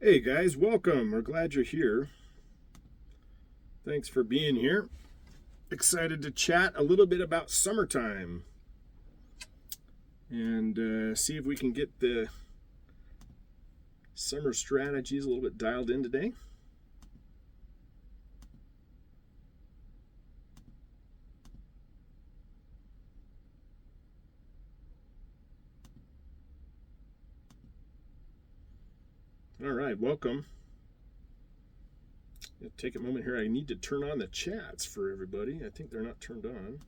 Hey guys, welcome. We're glad you're here. Thanks for being here. Excited to chat a little bit about summertime and see if we can get the summer strategies a little bit dialed in today. All right, welcome. Take a moment here. I need to turn on the chats for everybody. I think they're not turned on.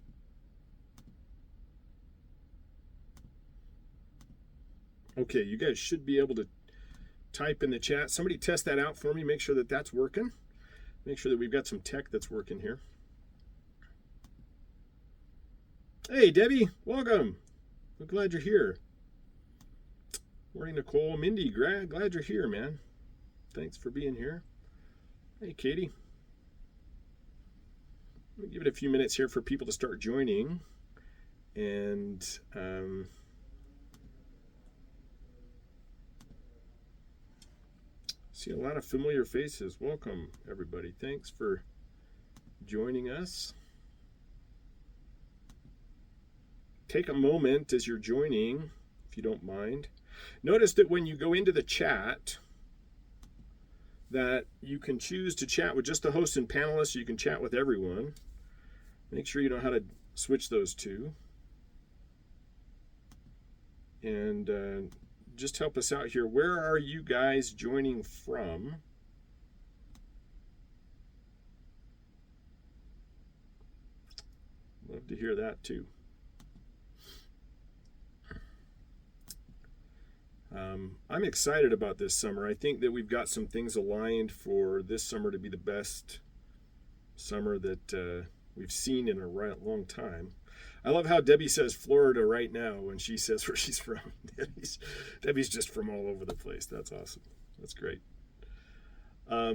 Okay, you guys should be able to type in the chat. Somebody test that out for me. Make sure that that's working. Make sure that we've got some tech that's working here. Hey, Debbie, welcome. I'm glad you're here. Morning, Nicole. Mindy, glad you're here, man. Thanks for being here. Hey, Katie. Let me give it a few minutes here for people to start joining. And see a lot of familiar faces. Welcome, everybody. Thanks for joining us. Take a moment as you're joining, if you don't mind. Notice that when you go into the chat, that you can choose to chat with just the host and panelists. You can chat with everyone. Make sure you know how to switch those two. And just help us out here. Where are you guys joining from? Love to hear that too. I'm excited about this summer. I think that we've got some things aligned for this summer to be the best summer that we've seen in a long time. I love how Debbie says Florida right now when she says where she's from. Debbie's just from all over the place. That's awesome. That's great. Yeah,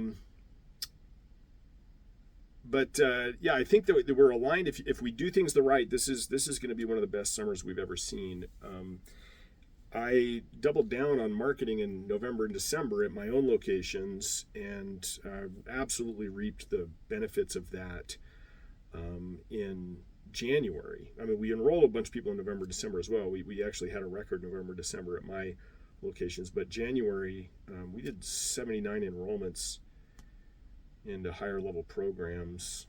I think that we're aligned. If we do things the right, this is going to be one of the best summers we've ever seen. I doubled down on marketing in November and December at my own locations and absolutely reaped the benefits of that in January. I mean, we enrolled a bunch of people in November, December as well. We actually had a record November, December at my locations, but January we did 79 enrollments into higher level programs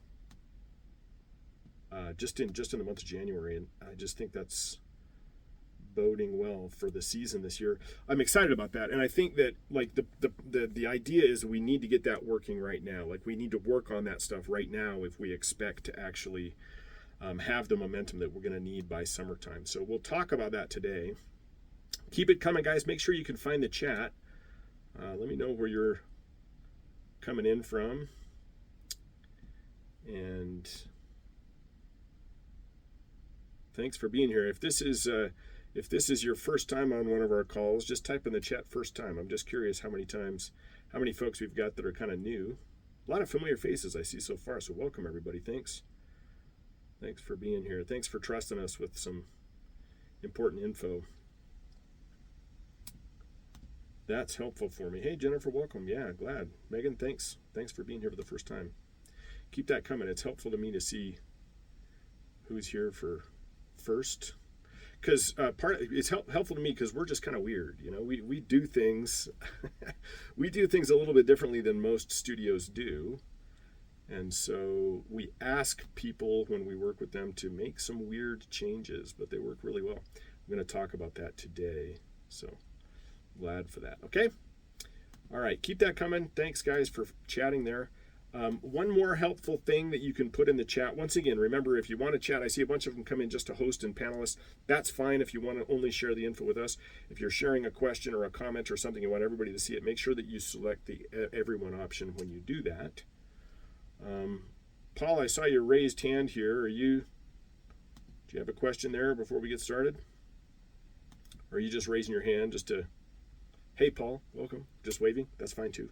just in the month of January, and I just think that's boding well for the season this year. I'm excited about that, and I think that like the idea is we need to get that working right now. Like we need to work on that stuff right now if we expect to actually have the momentum that we're going to need by summertime. So we'll talk about that today. Keep it coming, guys. Make sure you can find the chat. Let me know where you're coming in from, and thanks for being here. If this is your first time on one of our calls, just type in the chat first time. I'm just curious how many folks we've got that are kind of new. A lot of familiar faces I see so far, so welcome everybody. Thanks for being here. Thanks for trusting us with some important info. That's helpful for me. Hey Jennifer, welcome. Yeah, glad. Megan, thanks for being here for the first time. Keep that coming. It's helpful to me to see who's here for first. Because it's helpful to me because we're just kind of weird, you know. We do things, we do things a little bit differently than most studios do, and so we ask people when we work with them to make some weird changes, but they work really well. I'm going to talk about that today, so glad for that. Okay, all right, keep that coming. Thanks guys for chatting there. One more helpful thing that you can put in the chat. Once again, remember, if you want to chat, I see a bunch of them come in just to host and panelists. That's fine if you want to only share the info with us. If you're sharing a question or a comment or something, you want everybody to see it, make sure that you select the everyone option when you do that. Paul, I saw your raised hand here. Do you have a question there before we get started? Or are you just raising your hand just to, hey Paul, welcome, just waving? That's fine too.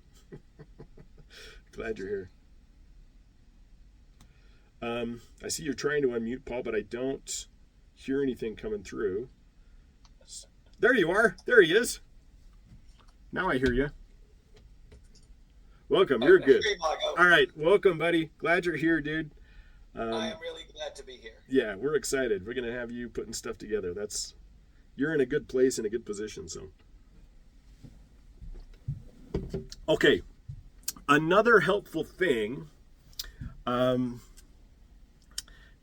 Glad you're here. I see you're trying to unmute, Paul, but I don't hear anything coming through. There you are. There he is. Now I hear you. Welcome. You're good. Hey, Margo. All right. Welcome, buddy. Glad you're here, dude. I Um, am really glad to be here. yeah, we're excited. We're gonna have you putting stuff together. You're in a good place, in a good position. So, okay. Another helpful thing. Um,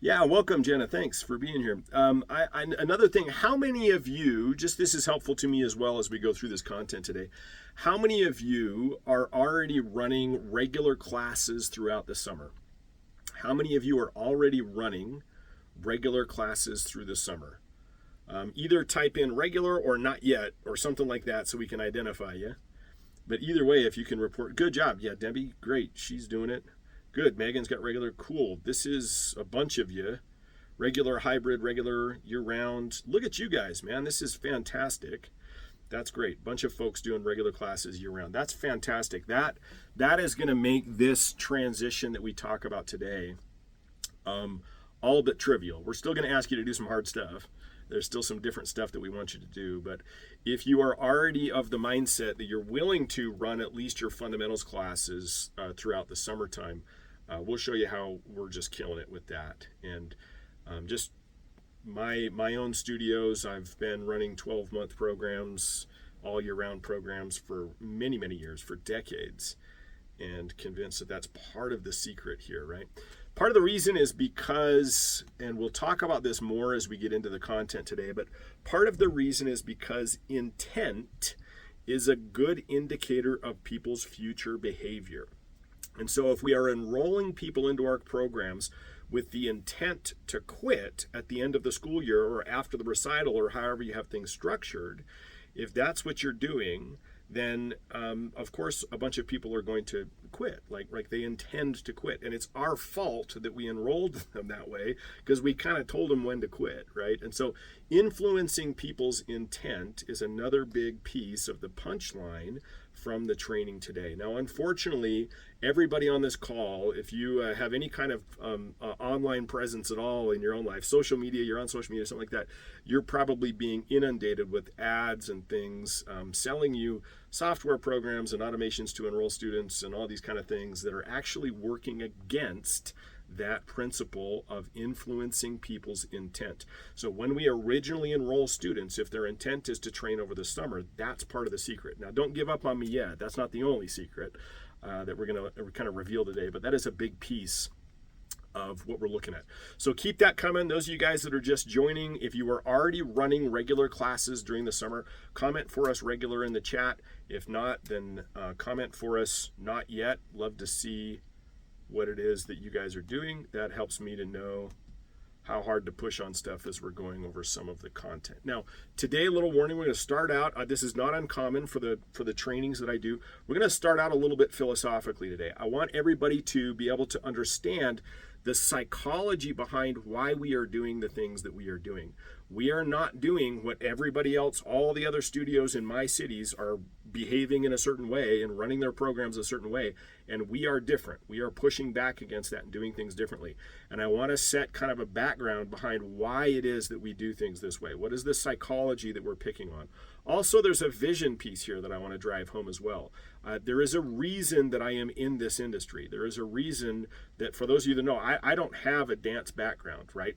yeah, welcome, Jenna. Thanks for being here. Another thing. How many of you? Just this is helpful to me as well as we go through this content today. How many of you are already running regular classes throughout the summer? How many of you are already running regular classes through the summer? Either type in regular or not yet or something like that so we can identify you. But either way, if you can report, good job. Yeah, Debbie, great. She's doing it. Good. Megan's got regular. Cool. This is a bunch of you. Regular, hybrid, regular, year round. Look at you guys, man. This is fantastic. That's great. Bunch of folks doing regular classes year round. That's fantastic. That is going to make this transition that we talk about today all but trivial. We're still going to ask you to do some hard stuff. There's still some different stuff that we want you to do. But if you are already of the mindset that you're willing to run at least your fundamentals classes throughout the summertime, we'll show you how we're just killing it with that. And just my own studios, I've been running 12-month programs, all year round programs for many years, for decades, and convinced that that's part of the secret here, right? Part of the reason is because, and we'll talk about this more as we get into the content today, but part of the reason is because intent is a good indicator of people's future behavior. And so if we are enrolling people into our programs with the intent to quit at the end of the school year or after the recital or however you have things structured, if that's what you're doing, then of course a bunch of people are going to quit, like they intend to quit, and it's our fault that we enrolled them that way because we kind of told them when to quit, right? And so influencing people's intent is another big piece of the punchline from the training today. Now, unfortunately, everybody on this call, if you have any kind of online presence at all in your own life, social media, you're on social media, something like that, you're probably being inundated with ads and things selling you software programs and automations to enroll students and all these kind of things that are actually working against that principle of influencing people's intent. So when we originally enroll students, if their intent is to train over the summer, that's part of the secret. Now, don't give up on me yet. That's not the only secret that we're going to kind of reveal today, but that is a big piece of what we're looking at. So keep that coming. Those of you guys that are just joining, if you are already running regular classes during the summer, comment for us regular in the chat. If not, then comment for us not yet. Love to see what it is that you guys are doing. That helps me to know how hard to push on stuff as we're going over some of the content. Now, today, a little warning, we're going to start out, this is not uncommon for the trainings that I do. We're going to start out a little bit philosophically today. I want everybody to be able to understand the psychology behind why we are doing the things that we are doing. We are not doing what everybody else, all the other studios in my cities are behaving in a certain way and running their programs a certain way, and we are different. We are pushing back against that and doing things differently. And I want to set kind of a background behind why it is that we do things this way. What is the psychology that we're picking on? Also, there's a vision piece here that I want to drive home as well. There is a reason that I am in this industry. There is a reason that, for those of you that know, I don't have a dance background, right?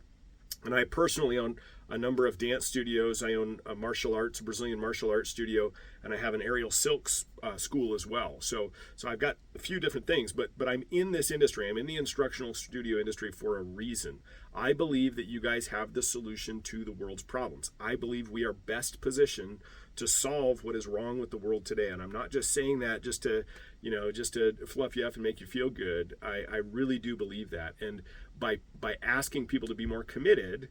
And I personally own a number of dance studios. I own a Brazilian martial arts studio, and I have an aerial silks school as well. So I've got a few different things, but I'm in this industry. I'm in the instructional studio industry for a reason. I believe that you guys have the solution to the world's problems. I believe we are best positioned to solve what is wrong with the world today. And I'm not just saying that just to fluff you up and make you feel good. I really do believe that. And by asking people to be more committed,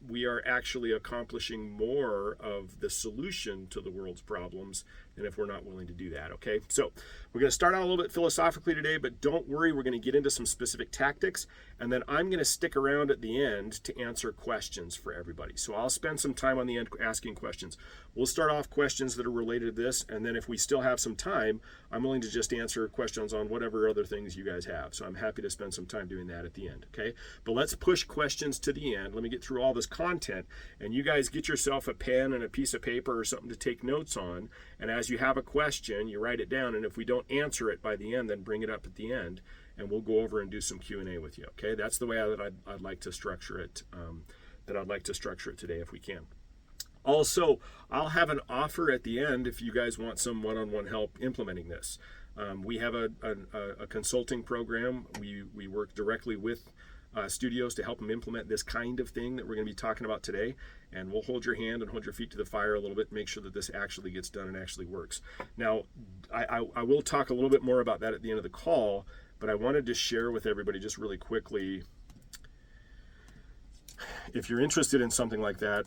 we are actually accomplishing more of the solution to the world's problems than if we're not willing to do that, okay? So we're going to start out a little bit philosophically today, but don't worry, we're going to get into some specific tactics, and then I'm going to stick around at the end to answer questions for everybody. So I'll spend some time on the end asking questions. We'll start off questions that are related to this, and then if we still have some time, I'm willing to just answer questions on whatever other things you guys have. So I'm happy to spend some time doing that at the end, okay? But let's push questions to the end. Let me get get through all this content, and you guys get yourself a pen and a piece of paper or something to take notes on, and as you have a question, you write it down, and if we don't answer it by the end, then bring it up at the end, and we'll go over and do some Q&A with you, okay? That's the way that I'd like to structure it, today if we can. Also, I'll have an offer at the end if you guys want some one-on-one help implementing this. We have a consulting program. We work directly with studios to help them implement this kind of thing that we're going to be talking about today, and we'll hold your hand and hold your feet to the fire a little bit, make sure that this actually gets done and actually works. Now, I will talk a little bit more about that at the end of the call, but I wanted to share with everybody just really quickly, if you're interested in something like that,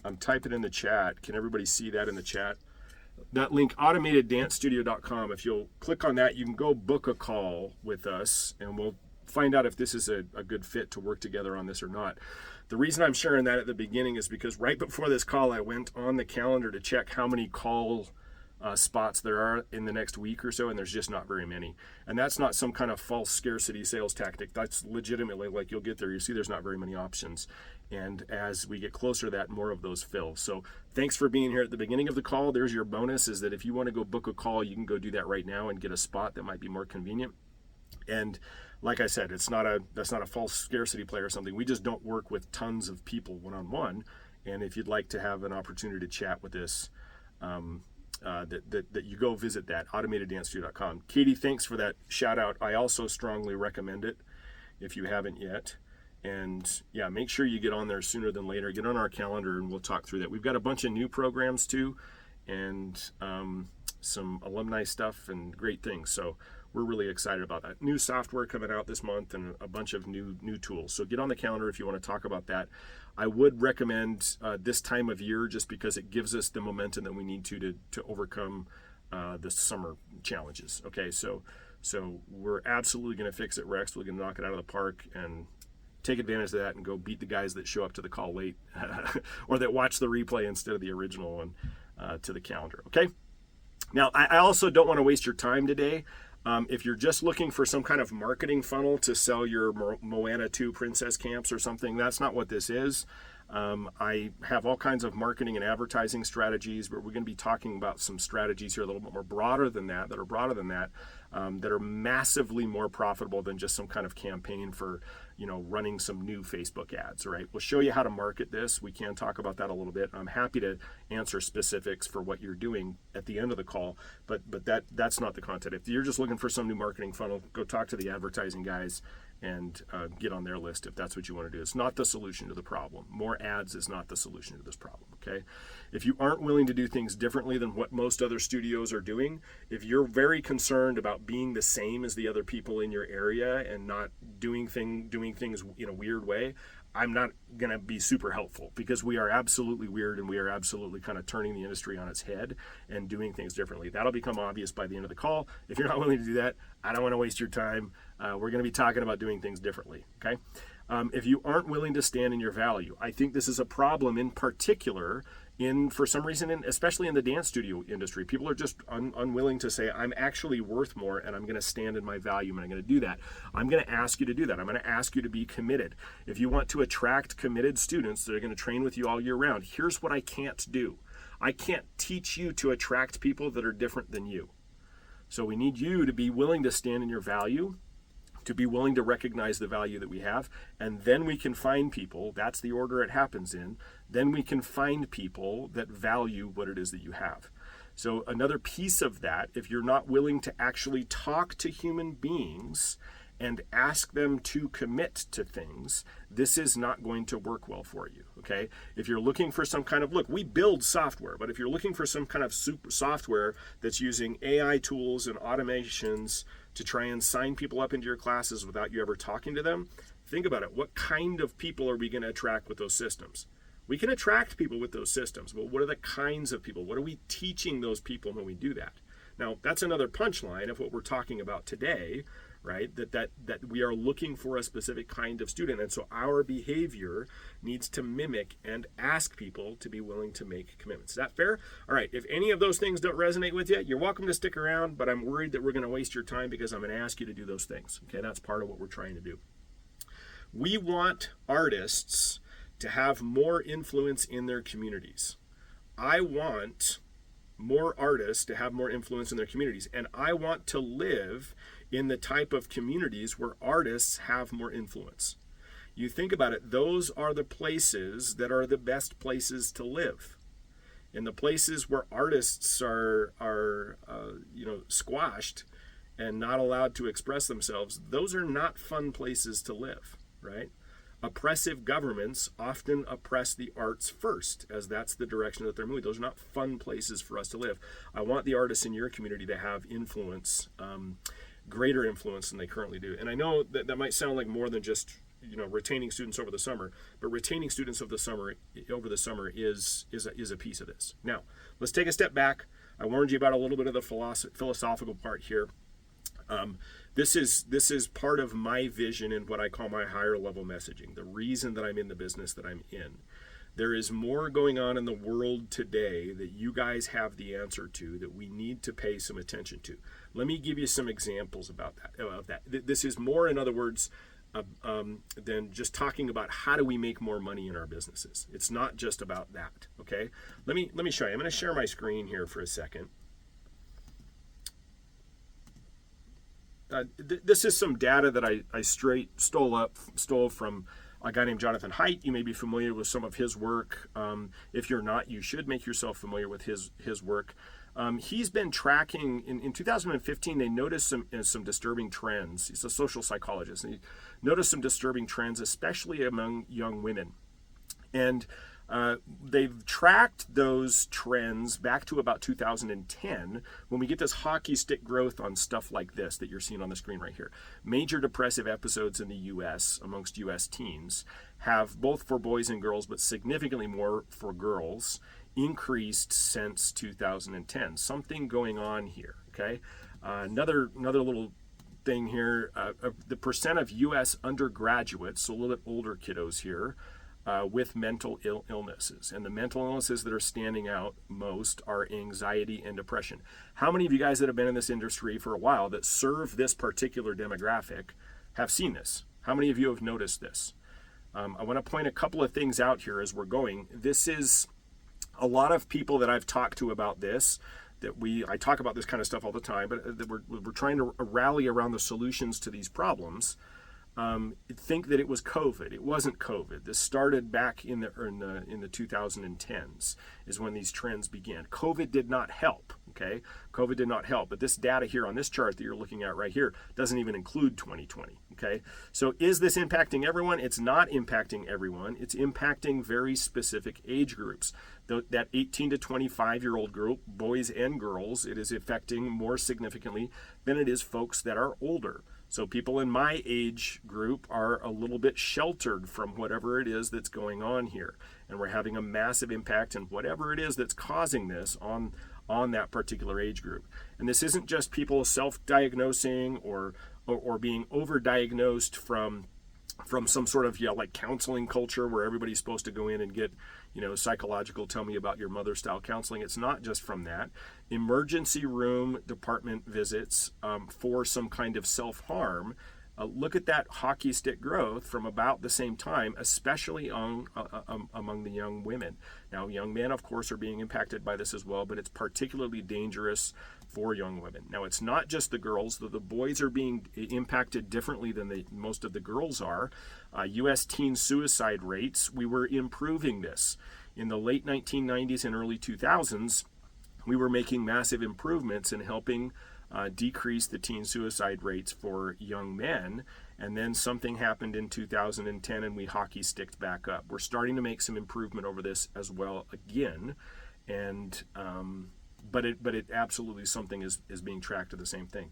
I'm typing in the chat. Can everybody see that in the chat? That link, automateddancestudio.com. If you'll click on that, you can go book a call with us, and we'll find out if this is a good fit to work together on this or not. The reason I'm sharing that at the beginning is because right before this call, I went on the calendar to check how many call spots there are in the next week or so, and there's just not very many. And that's not some kind of false scarcity sales tactic. That's legitimately, like, you'll get there, you see there's not very many options. And as we get closer to that, more of those fill. So thanks for being here at the beginning of the call. There's your bonus, is that if you want to go book a call, you can go do that right now and get a spot that might be more convenient. And like I said, that's not a false scarcity play or something. We just don't work with tons of people one-on-one. And if you'd like to have an opportunity to chat with us, that you go visit that, automateddancestudio.com. Katie, thanks for that shout out. I also strongly recommend it if you haven't yet. And yeah, make sure you get on there sooner than later. Get on our calendar and we'll talk through that. We've got a bunch of new programs too, and some alumni stuff and great things. So we're really excited about that. New software coming out this month and a bunch of new tools. So get on the calendar if you want to talk about that. I would recommend this time of year just because it gives us the momentum that we need to overcome the summer challenges. Okay, so we're absolutely going to fix it, Rex. We're going to knock it out of the park and take advantage of that and go beat the guys that show up to the call late or that watch the replay instead of the original one to the calendar. Okay. Now, I also don't want to waste your time today. If you're just looking for some kind of marketing funnel to sell your Moana 2 Princess Camps or something, that's not what this is. I have all kinds of marketing and advertising strategies, but we're going to be talking about some strategies here a little bit more broader than that, that are massively more profitable than just some kind of campaign for, running some new Facebook ads, right? We'll show you how to market this. We can talk about that a little bit. I'm happy to answer specifics for what you're doing at the end of the call, but that's not the content. If you're just looking for some new marketing funnel, go talk to the advertising guys and get on their list if that's what you want to do. It's not the solution to the problem. More ads is not the solution to this problem, okay? If you aren't willing to do things differently than what most other studios are doing, if you're very concerned about being the same as the other people in your area and not doing things in a weird way, I'm not going to be super helpful, because we are absolutely weird and we are absolutely kind of turning the industry on its head and doing things differently. That'll become obvious by the end of the call. If you're not willing to do that, I don't want to waste your time. We're going to be talking about doing things differently, okay? If you aren't willing to stand in your value, I think this is a problem in particular for some reason, especially in the dance studio industry. People are just unwilling to say, I'm actually worth more and I'm going to stand in my value and I'm going to do that. I'm going to ask you to do that. I'm going to ask you to be committed. If you want to attract committed students that are going to train with you all year round, here's what I can't do. I can't teach you to attract people that are different than you. So we need you to be willing to stand in your value, to be willing to recognize the value that we have, and then we can find people, that's the order it happens in, then we can find people that value what it is that you have. So another piece of that, if you're not willing to actually talk to human beings and ask them to commit to things, this is not going to work well for you, okay? If you're looking for some kind of, look, we build software, but if you're looking for some kind of super software that's using AI tools and automations to try and sign people up into your classes without you ever talking to them, think about it. What kind of people are we going to attract with those systems? We can attract people with those systems, but what are the kinds of people? What are we teaching those people when we do that? Now, that's another punchline of what we're talking about today, right? That we are looking for a specific kind of student. And so our behavior needs to mimic and ask people to be willing to make commitments. Is that fair? All right. If any of those things don't resonate with you, you're welcome to stick around, but I'm worried that we're going to waste your time because I'm going to ask you to do those things. Okay. That's part of what we're trying to do. We want artists to have more influence in their communities. I want more artists to have more influence in their communities, and I want to live in the type of communities where artists have more influence. You think about it, those are the places that are the best places to live. In the places where artists are squashed and not allowed to express themselves, those are not fun places to live, right? Oppressive governments often oppress the arts first, as that's the direction that they're moving. Those are not fun places for us to live. I want the artists in your community to have influence, greater influence than they currently do. And I know that might sound like more than just retaining students over the summer, but retaining students over the summer is a piece of this. Now, let's take a step back. I warned you about a little bit of the philosophical part here. This is part of my vision and what I call my higher level messaging, the reason that I'm in the business that I'm in. There is more going on in the world today that you guys have the answer to, that we need to pay some attention to. Let me give you some examples about that. This is more, in other words, than just talking about how do we make more money in our businesses. It's not just about that, okay? Let me show you. I'm going to share my screen here for a second. This is some data that I stole from a guy named Jonathan Haidt. You may be familiar with some of his work. If you're not, you should make yourself familiar with his work. He's been tracking, in 2015, they noticed some disturbing trends. He's a social psychologist, and he noticed some disturbing trends, especially among young women. And they've tracked those trends back to about 2010, when we get this hockey stick growth on stuff like this that you're seeing on the screen right here. Major depressive episodes in the U.S. amongst U.S. teens have, both for boys and girls, but significantly more for girls, increased since 2010. Something going on here, okay? Another little thing here, the percent of U.S. undergraduates, so a little bit older kiddos here, with mental illnesses. And the mental illnesses that are standing out most are anxiety and depression. How many of you guys that have been in this industry for a while that serve this particular demographic have seen this? How many of you have noticed this? I want to point a couple of things out here as we're going. This is a lot of people that I've talked to about this, I talk about this kind of stuff all the time, but that we're trying to rally around the solutions to these problems. Think that it was COVID. It wasn't COVID. This started back in the 2010s is when these trends began. COVID did not help. Okay, COVID did not help. But this data here on this chart that you're looking at right here doesn't even include 2020. Okay, so is this impacting everyone? It's not impacting everyone. It's impacting very specific age groups. That 18 to 25-year-old group, boys and girls, it is affecting more significantly than it is folks that are older. So people in my age group are a little bit sheltered from whatever it is that's going on here. And we're having a massive impact in whatever it is that's causing this on that particular age group. And this isn't just people self-diagnosing or being overdiagnosed from some sort of like counseling culture where everybody's supposed to go in and get psychological, tell me about your mother style counseling. It's not just from that. Emergency room department visits for some kind of self-harm. Look at that hockey stick growth from about the same time, especially among the young women. Now, young men, of course, are being impacted by this as well, but it's particularly dangerous for young women. Now, it's not just the girls. The boys are being impacted differently than most of the girls are. U.S. teen suicide rates, we were improving this. In the late 1990s and early 2000s, we were making massive improvements in helping decrease the teen suicide rates for young men, and then something happened in 2010 and we hockey sticked back up. We're starting to make some improvement over this as well again, and but it absolutely something is being tracked to the same thing.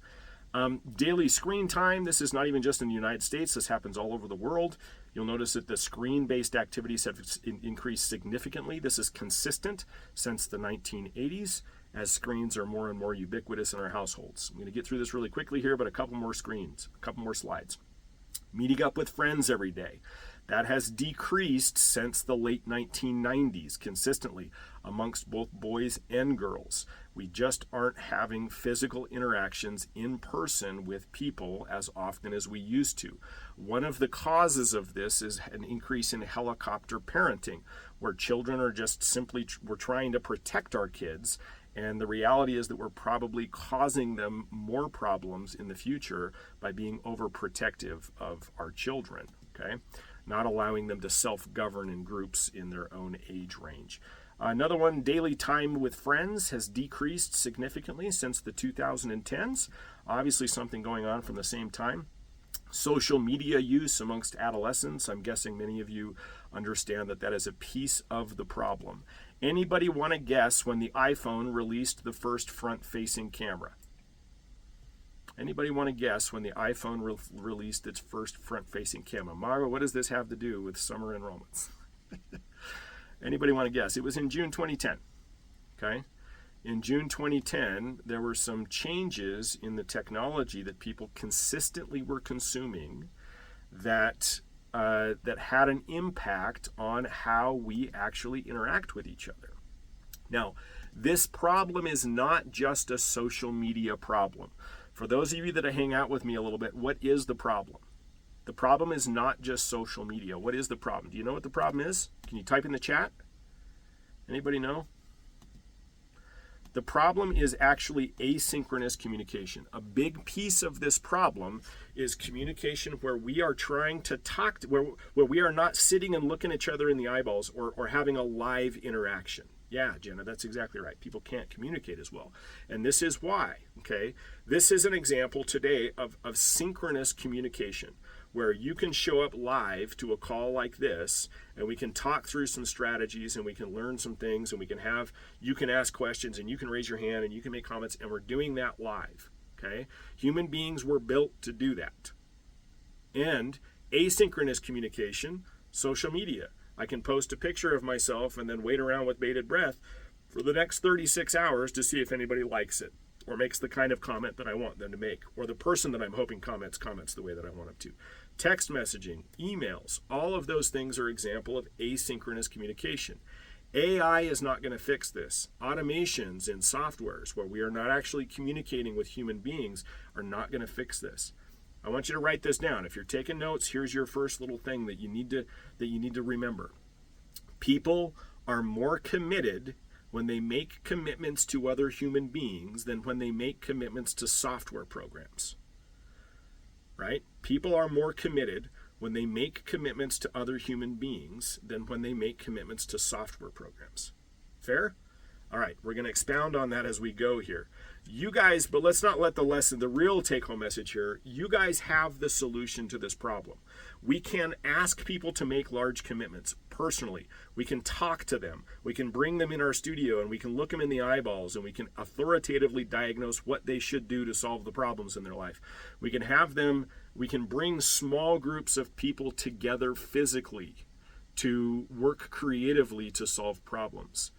Daily screen time, this is not even just in the United States, this happens all over the world. You'll notice that the screen-based activities have increased significantly. This is consistent since the 1980s, as screens are more and more ubiquitous in our households. I'm going to get through this really quickly here, but a couple more slides. Meeting up with friends every day. That has decreased since the late 1990s consistently amongst both boys and girls. We just aren't having physical interactions in person with people as often as we used to. One of the causes of this is an increase in helicopter parenting, where children are just simply, we're trying to protect our kids, and the reality is that we're probably causing them more problems in the future by being overprotective of our children, okay? Not allowing them to self-govern in groups in their own age range. Another one, daily time with friends has decreased significantly since the 2010s. Obviously something going on from the same time. Social media use amongst adolescents, I'm guessing many of you understand that that is a piece of the problem. Anybody want to guess when the iPhone released the first front-facing camera? Anybody want to guess when the iPhone released its first front-facing camera? Margo, what does this have to do with summer enrollments? Anybody want to guess? It was in June 2010, okay? In June 2010, there were some changes in the technology that people consistently were consuming that had an impact on how we actually interact with each other. Now, this problem is not just a social media problem. For those of you that hang out with me a little bit, what is the problem? The problem is not just social media. What is the problem? Do you know what the problem is? Can you type in the chat? Anybody know? The problem is actually asynchronous communication. A big piece of this problem is communication where we are trying to talk, where we are not sitting and looking at each other in the eyeballs or having a live interaction. Yeah, Jenna, that's exactly right. People can't communicate as well. And this is why, okay? This is an example today of synchronous communication, where you can show up live to a call like this, and we can talk through some strategies, and we can learn some things, and you can ask questions, and you can raise your hand, and you can make comments, and we're doing that live, okay? Human beings were built to do that. And asynchronous communication, social media. I can post a picture of myself and then wait around with bated breath for the next 36 hours to see if anybody likes it or makes the kind of comment that I want them to make, or the person that I'm hoping comments the way that I want them to. Text messaging, emails, all of those things are example of asynchronous communication. AI is not going to fix this. Automations in softwares where we are not actually communicating with human beings are not going to fix this. I want you to write this down. If you're taking notes, here's your first little thing that you need to remember. People are more committed when they make commitments to other human beings than when they make commitments to software programs. Right? People are more committed when they make commitments to other human beings than when they make commitments to software programs. Fair? All right, we're going to expound on that as we go here. You guys, but let's not let the real take-home message here, you guys have the solution to this problem. We can ask people to make large commitments personally. We can talk to them. We can bring them in our studio, and we can look them in the eyeballs, and we can authoritatively diagnose what they should do to solve the problems in their life. We can bring small groups of people together physically to work creatively to solve problems.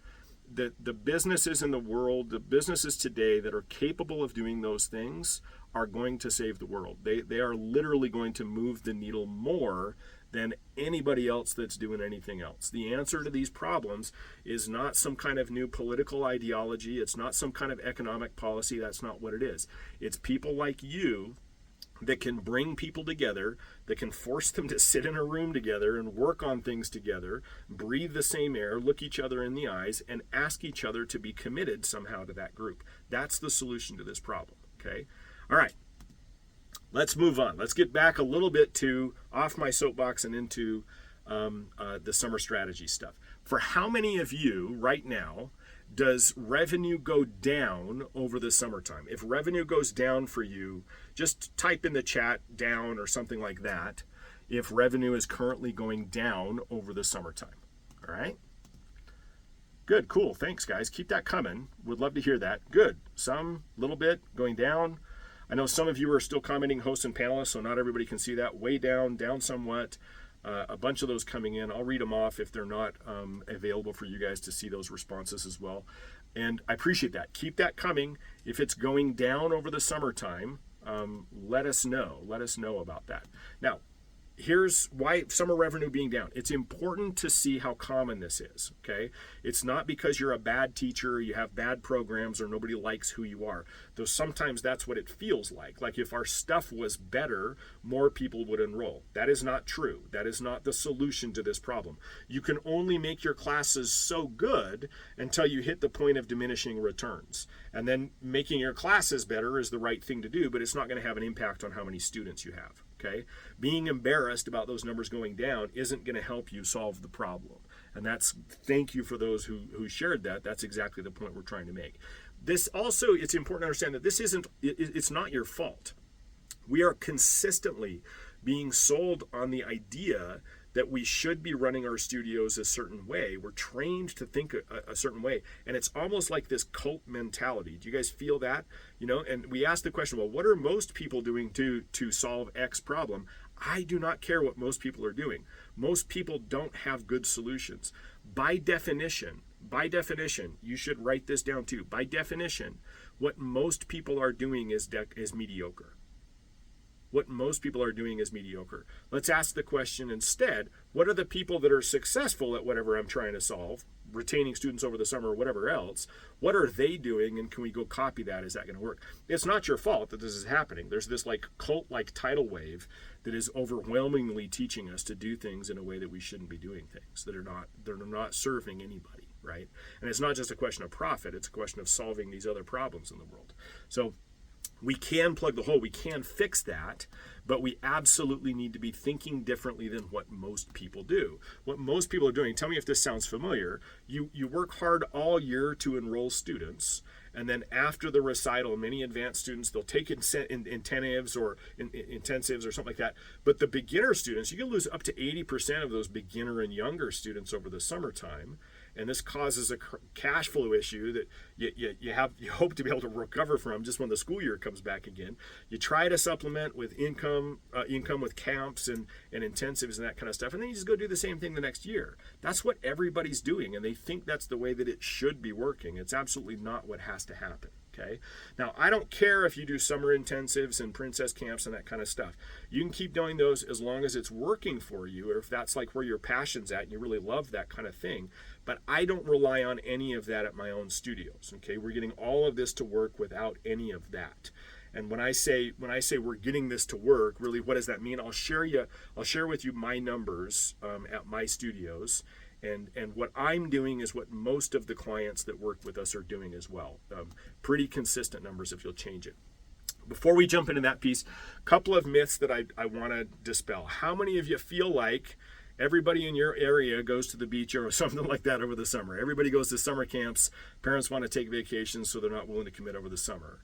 The businesses in the world, the businesses today that are capable of doing those things are going to save the world. They are literally going to move the needle more than anybody else that's doing anything else. The answer to these problems is not some kind of new political ideology. It's not some kind of economic policy. That's not what it is. It's people like you that can bring people together, that can force them to sit in a room together and work on things together, breathe the same air, look each other in the eyes, and ask each other to be committed somehow to that group. That's the solution to this problem, okay? All right, let's move on. Let's get back a little bit to off my soapbox and into the summer strategy stuff. For how many of you right now does revenue go down over the summertime? If revenue goes down for you, just type in the chat down or something like that if revenue is currently going down over the summertime. All right? Good, cool. Thanks, guys. Keep that coming. Would love to hear that. Good. Some, little bit, going down. I know some of you are still commenting hosts and panelists, so not everybody can see that. Way down, down somewhat. A bunch of those coming in. I'll read them off if they're not available for you guys to see those responses as well. And I appreciate that. Keep that coming. If it's going down over the summertime, let us know. Let us know about that. Now, here's why summer revenue being down. It's important to see how common this is, okay? It's not because you're a bad teacher, you have bad programs, or nobody likes who you are. Though sometimes that's what it feels like. Like if our stuff was better, more people would enroll. That is not true. That is not the solution to this problem. You can only make your classes so good until you hit the point of diminishing returns. And then making your classes better is the right thing to do, but it's not going to have an impact on how many students you have. Okay? Being embarrassed about those numbers going down isn't going to help you solve the problem. And thank you for those who shared that. That's exactly the point we're trying to make. This also, it's important to understand that it's not your fault. We are consistently being sold on the idea that we should be running our studios a certain way. We're trained to think a certain way. And it's almost like this cult mentality. Do you guys feel that? And we ask the question, well, what are most people doing to solve X problem? I do not care what most people are doing. Most people don't have good solutions. By definition, you should write this down too. By definition, what most people are doing is mediocre. What most people are doing is mediocre. Let's ask the question instead, what are the people that are successful at whatever I'm trying to solve, retaining students over the summer or whatever else, what are they doing, and can we go copy that? Is that going to work? It's not your fault that this is happening. There's this like cult-like tidal wave that is overwhelmingly teaching us to do things in a way that we shouldn't be doing things, they're not serving anybody, right? And it's not just a question of profit, it's a question of solving these other problems in the world. So we can plug the hole, we can fix that, but we absolutely need to be thinking differently than what most people do. What most people are doing, tell me if this sounds familiar, you work hard all year to enroll students, and then after the recital, many advanced students, they'll take intensives or intensives or something like that, but the beginner students, you can lose up to 80% of those beginner and younger students over the summertime. And this causes a cash flow issue that you hope to be able to recover from just when the school year comes back again. You try to supplement with income with camps and intensives and that kind of stuff, and then you just go do the same thing the next year. That's what everybody's doing, and they think that's the way that it should be working. It's absolutely not what has to happen. Okay. Now, I don't care if you do summer intensives and princess camps and that kind of stuff. You can keep doing those as long as it's working for you, or if that's like where your passion's at and you really love that kind of thing. But I don't rely on any of that at my own studios. Okay. We're getting all of this to work without any of that. And when I say we're getting this to work, really, what does that mean? I'll share with you my numbers at my studios. And what I'm doing is what most of the clients that work with us are doing as well. Pretty consistent numbers if you'll change it. Before we jump into that piece, a couple of myths that I want to dispel. How many of you feel like everybody in your area goes to the beach or something like that over the summer? Everybody goes to summer camps. Parents want to take vacations, so they're not willing to commit over the summer.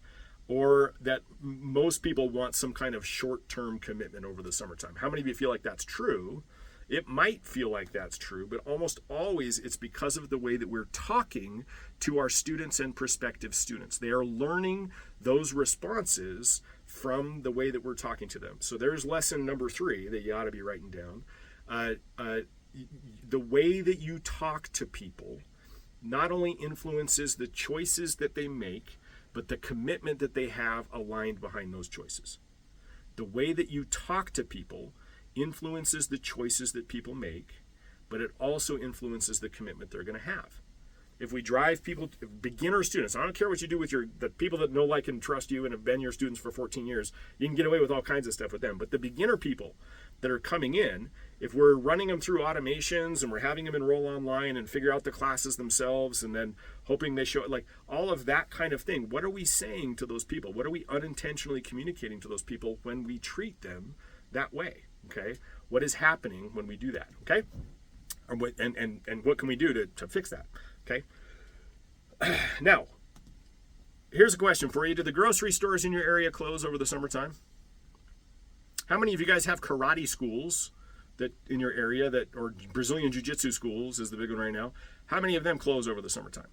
Or that most people want some kind of short-term commitment over the summertime. How many of you feel like that's true? It might feel like that's true, but almost always it's because of the way that we're talking to our students and prospective students. They are learning those responses from the way that we're talking to them. So there's lesson number 3 that you ought to be writing down. The way that you talk to people not only influences the choices that they make, but the commitment that they have aligned behind those choices. The way that you talk to people influences the choices that people make, but it also influences the commitment they're going to have. If we drive people, beginner students, I don't care what you do with the people that know, like, and trust you and have been your students for 14 years, you can get away with all kinds of stuff with them. But the beginner people that are coming in, if we're running them through automations and we're having them enroll online and figure out the classes themselves and then hoping they show it, like all of that kind of thing, what are we saying to those people? What are we unintentionally communicating to those people when we treat them that way? Okay, what is happening when we do that? Okay, and what can we do to fix that? Okay, now here's a question for you: do the grocery stores in your area close over the summertime? How many of you guys have karate schools that in your area or Brazilian jiu-jitsu schools is the big one right now? How many of them close over the summertime?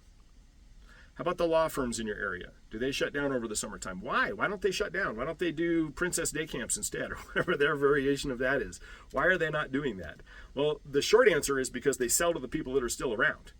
How about the law firms in your area? Do they shut down over the summertime? Why? Why don't they shut down? Why don't they do princess day camps instead, or whatever their variation of that is? Why are they not doing that? Well, the short answer is because they sell to the people that are still around.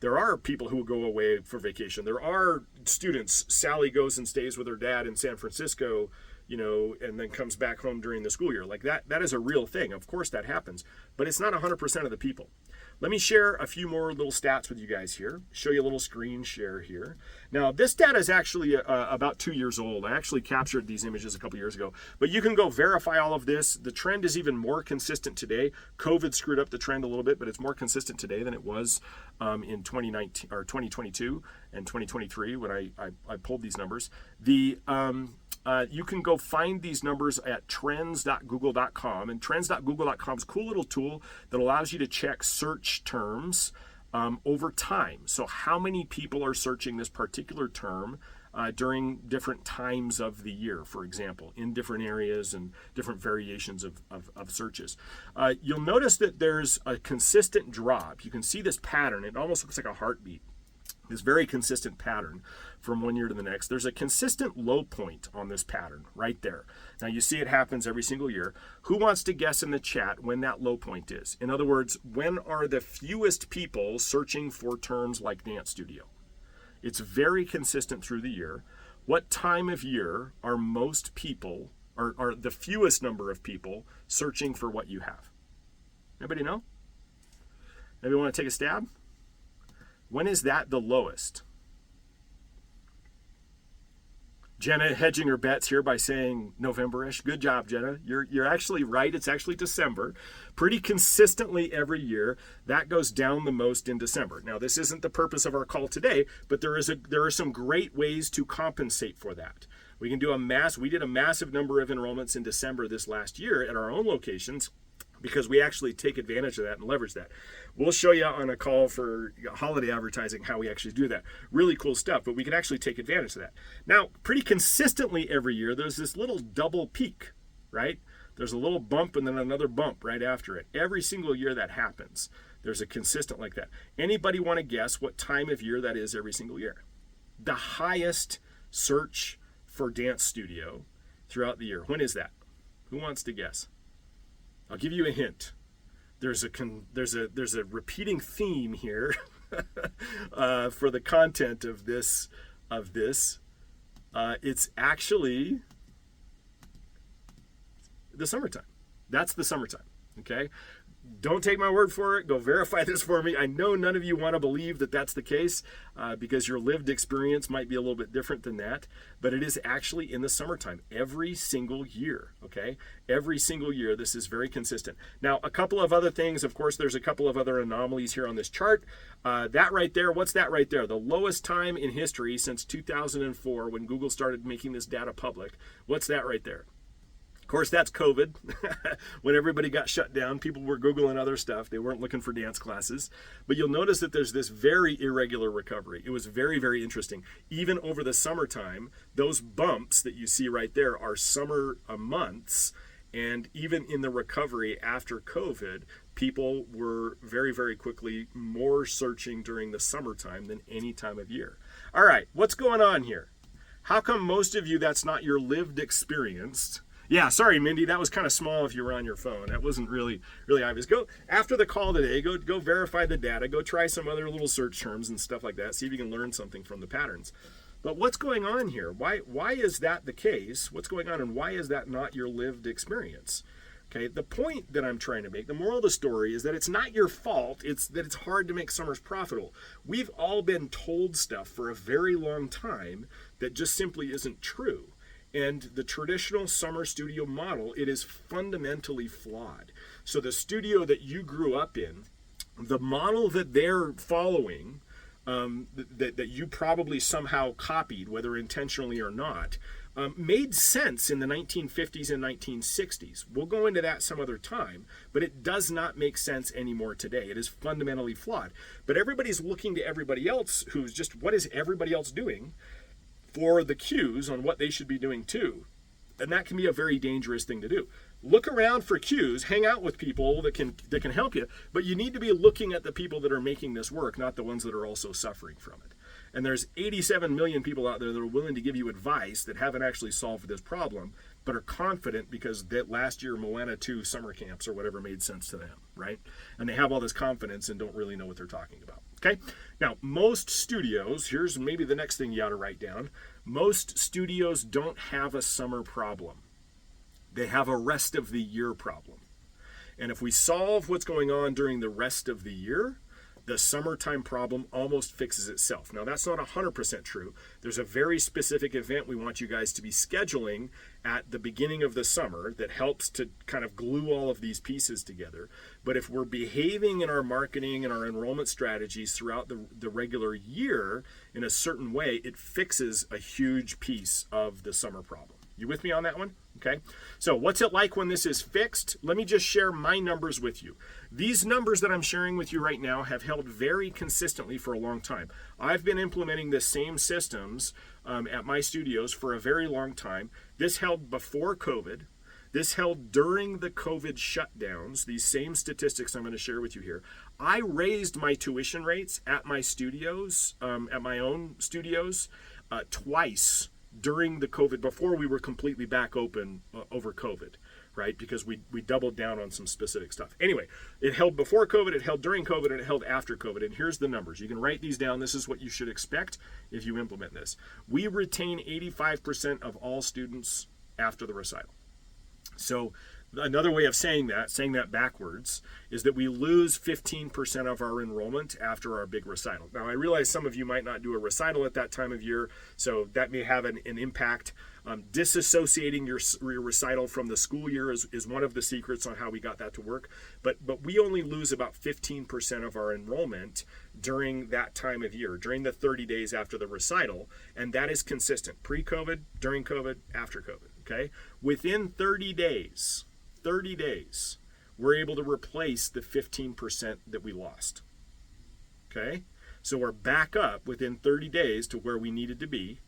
There are people who will go away for vacation. There are students. Sally goes and stays with her dad in San Francisco, and then comes back home during the school year. Like that is a real thing. Of course that happens, but it's not 100% of the people. Let me share a few more little stats with you guys here. Show you a little screen share here. Now, this data is actually about 2 years old. I actually captured these images a couple years ago, but you can go verify all of this. The trend is even more consistent today. COVID screwed up the trend a little bit, but it's more consistent today than it was in 2019 or 2022 and 2023 when I pulled these numbers. You can go find these numbers at trends.google.com, and trends.google.com is a cool little tool that allows you to check search terms over time. So how many people are searching this particular term during different times of the year, for example, in different areas and different variations of searches. You'll notice that there's a consistent drop. You can see this pattern. It almost looks like a heartbeat. This very consistent pattern from one year to the next. There's a consistent low point on this pattern right there. Now you see it happens every single year. Who wants to guess in the chat when that low point is? In other words, when are the fewest people searching for terms like dance studio? It's very consistent through the year. What time of year are most people, or are the fewest number of people searching for what you have? Anybody know? Anybody want to take a stab? When is that the lowest? Jenna hedging her bets here by saying November-ish. Good job, Jenna. You're actually right. It's actually December. Pretty consistently every year, that goes down the most in December. Now, this isn't the purpose of our call today, but there are some great ways to compensate for that. We did a massive number of enrollments in December this last year at our own locations, because we actually take advantage of that and leverage that. We'll show you on a call for holiday advertising how we actually do that. Really cool stuff, but we can actually take advantage of that. Now, pretty consistently every year, there's this little double peak, right? There's a little bump and then another bump right after it. Every single year that happens, there's a consistent like that. Anybody want to guess what time of year that is every single year? The highest search for dance studio throughout the year. When is that? Who wants to guess? I'll give you a hint. There's a repeating theme here for the content of this. It's actually the summertime. That's the summertime. Okay. Don't take my word for it. Go verify this for me. I know none of you want to believe that that's the case because your lived experience might be a little bit different than that, but it is actually in the summertime every single year, okay? Every single year, this is very consistent. Now, a couple of other things. Of course, there's a couple of other anomalies here on this chart. That right there, what's that right there? The lowest time in history since 2004 when Google started making this data public. What's that right there? Of course, that's COVID. When everybody got shut down, people were Googling other stuff. They weren't looking for dance classes. But you'll notice that there's this very irregular recovery. It was very, very interesting. Even over the summertime, those bumps that you see right there are summer months. And even in the recovery after COVID, people were very, very quickly more searching during the summertime than any time of year. All right, what's going on here? How come most of you, that's not your lived experience? Yeah, sorry, Mindy, that was kind of small if you were on your phone. That wasn't really obvious. Go after the call today, go verify the data, go try some other little search terms and stuff like that, see if you can learn something from the patterns. But what's going on here? Why is that the case? What's going on, and why is that not your lived experience? Okay, the point that I'm trying to make, the moral of the story, is that it's not your fault. It's that it's hard to make summers profitable. We've all been told stuff for a very long time that just simply isn't true. And the traditional summer studio model, it is fundamentally flawed. So the studio that you grew up in, the model that they're following, that you probably somehow copied, whether intentionally or not, made sense in the 1950s and 1960s. We'll go into that some other time, but it does not make sense anymore today. It is fundamentally flawed. But everybody's looking to everybody else who's just, what is everybody else doing, for the cues on what they should be doing too. And that can be a very dangerous thing to do. Look around for cues, hang out with people that can help you, but you need to be looking at the people that are making this work, not the ones that are also suffering from it. And there's 87 million people out there that are willing to give you advice that haven't actually solved this problem, but are confident because that last year Moana 2 summer camps or whatever made sense to them, right? And they have all this confidence and don't really know what they're talking about. Okay, now most studios, here's maybe the next thing you ought to write down. Most studios don't have a summer problem. They have a rest of the year problem. And if we solve what's going on during the rest of the year, the summertime problem almost fixes itself. Now, that's not 100% true. There's a very specific event we want you guys to be scheduling at the beginning of the summer that helps to kind of glue all of these pieces together. But if we're behaving in our marketing and our enrollment strategies throughout the regular year in a certain way, it fixes a huge piece of the summer problem. You with me on that one? Okay. So what's it like when this is fixed? Let me just share my numbers with you. These numbers that I'm sharing with you right now have held very consistently for a long time. I've been implementing the same systems at my studios for a very long time. This held before COVID. This held during the COVID shutdowns. These same statistics I'm going to share with you here. I raised my tuition rates at my studios, at my own studios, twice during the COVID, before we were completely back open over COVID, right? Because we doubled down on some specific stuff. Anyway, it held before COVID, it held during COVID, and it held after COVID. And here's the numbers. You can write these down. This is what you should expect if you implement this. We retain 85% of all students after the recital. So another way of saying that backwards, is that we lose 15% of our enrollment after our big recital. Now, I realize some of you might not do a recital at that time of year, so that may have an impact. Disassociating your recital from the school year is one of the secrets on how we got that to work. But we only lose about 15% of our enrollment during that time of year, during the 30 days after the recital, and that is consistent. Pre-COVID, during COVID, after COVID, okay? Within 30 days, we're able to replace the 15% that we lost. Okay? So we're back up within 30 days to where we needed to be.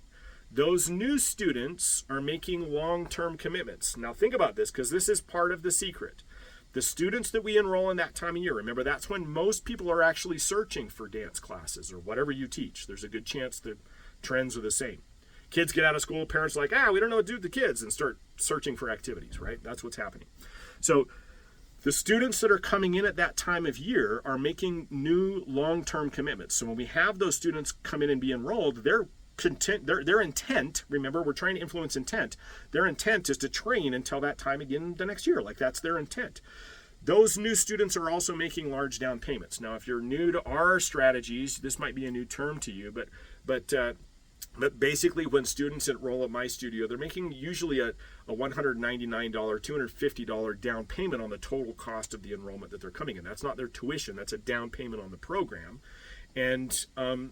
Those new students are making long-term commitments. Now think about this, because this is part of the secret. The students that we enroll in that time of year, remember, that's when most people are actually searching for dance classes or whatever you teach. There's a good chance the trends are the same. Kids get out of school, parents are like, we don't know what to do with the kids, and start searching for activities, right? That's what's happening. So the students that are coming in at that time of year are making new long-term commitments. So when we have those students come in and be enrolled, their intent, remember, we're trying to influence intent. Their intent is to train until that time again the next year. Like, that's their intent. Those new students are also making large down payments. Now, if you're new to our strategies, this might be a new term to you, but basically, when students enroll at my studio, they're making usually a $199, $250 down payment on the total cost of the enrollment that they're coming in. That's not their tuition. That's a down payment on the program. And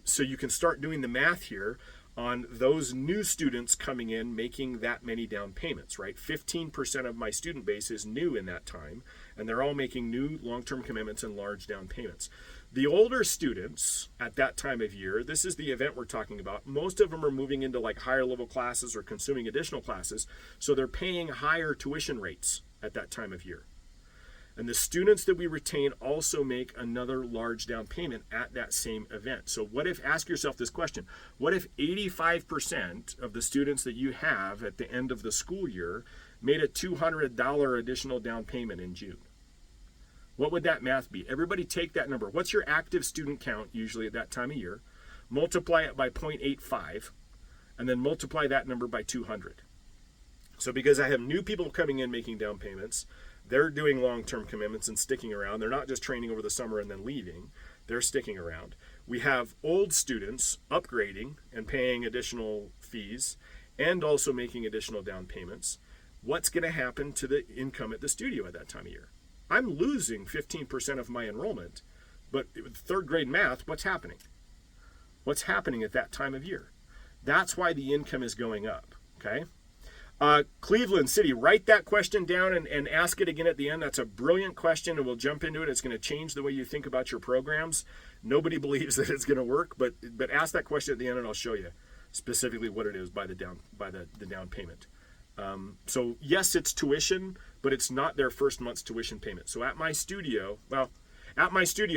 so you can start doing the math here on those new students coming in making that many down payments, right? 15% of my student base is new in that time, and they're all making new long-term commitments and large down payments. The older students at that time of year, this is the event we're talking about, most of them are moving into like higher level classes or consuming additional classes, so they're paying higher tuition rates at that time of year. And the students that we retain also make another large down payment at that same event. So what if, ask yourself this question, what if 85% of the students that you have at the end of the school year made a $200 additional down payment in June? What would that math be? Everybody take that number. What's your active student count usually at that time of year? Multiply it by 0.85, and then multiply that number by 200. So because I have new people coming in making down payments, they're doing long-term commitments and sticking around. They're not just training over the summer and then leaving. They're sticking around. We have old students upgrading and paying additional fees and also making additional down payments. What's going to happen to the income at the studio at that time of year? I'm losing 15% of my enrollment, but with third grade math, what's happening? What's happening at that time of year? That's why the income is going up, okay? Cleveland City, write that question down and ask it again at the end. That's a brilliant question, and we'll jump into it. It's going to change the way you think about your programs. Nobody believes that it's going to work, but ask that question at the end, and I'll show you specifically what it is by the down payment. So yes, it's tuition, but it's not their first month's tuition payment. So at my studio,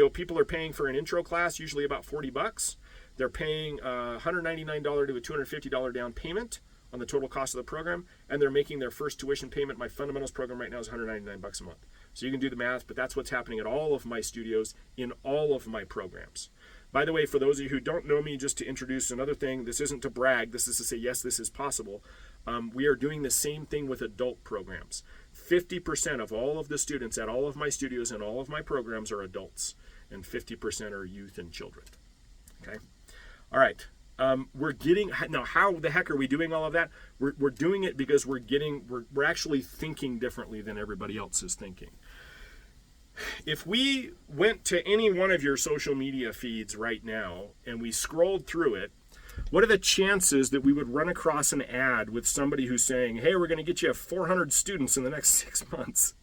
people are paying for an intro class, usually about $40. They're paying $199 to a $250 down payment on the total cost of the program, and they're making their first tuition payment. My fundamentals program right now is $199 a month. So you can do the math, but that's what's happening at all of my studios in all of my programs. By the way, for those of you who don't know me, just to introduce another thing, this isn't to brag, this is to say, yes, this is possible. We are doing the same thing with adult programs. 50% of all of the students at all of my studios and all of my programs are adults, and 50% are youth and children. Okay? All right. We're getting, now how the heck are we doing all of that? We're doing it because we're actually thinking differently than everybody else is thinking. If we went to any one of your social media feeds right now and we scrolled through it, what are the chances that we would run across an ad with somebody who's saying, hey, we're going to get you 400 students in the next 6 months?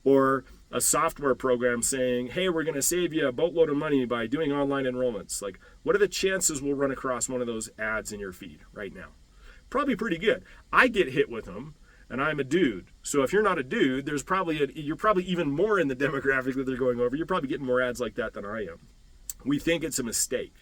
Or a software program saying, hey, we're going to save you a boatload of money by doing online enrollments. Like, what are the chances we'll run across one of those ads in your feed right now? Probably pretty good. I get hit with them, and I'm a dude. So if you're not a dude, you're probably even more in the demographic that they're going over. You're probably getting more ads like that than I am. We think it's a mistake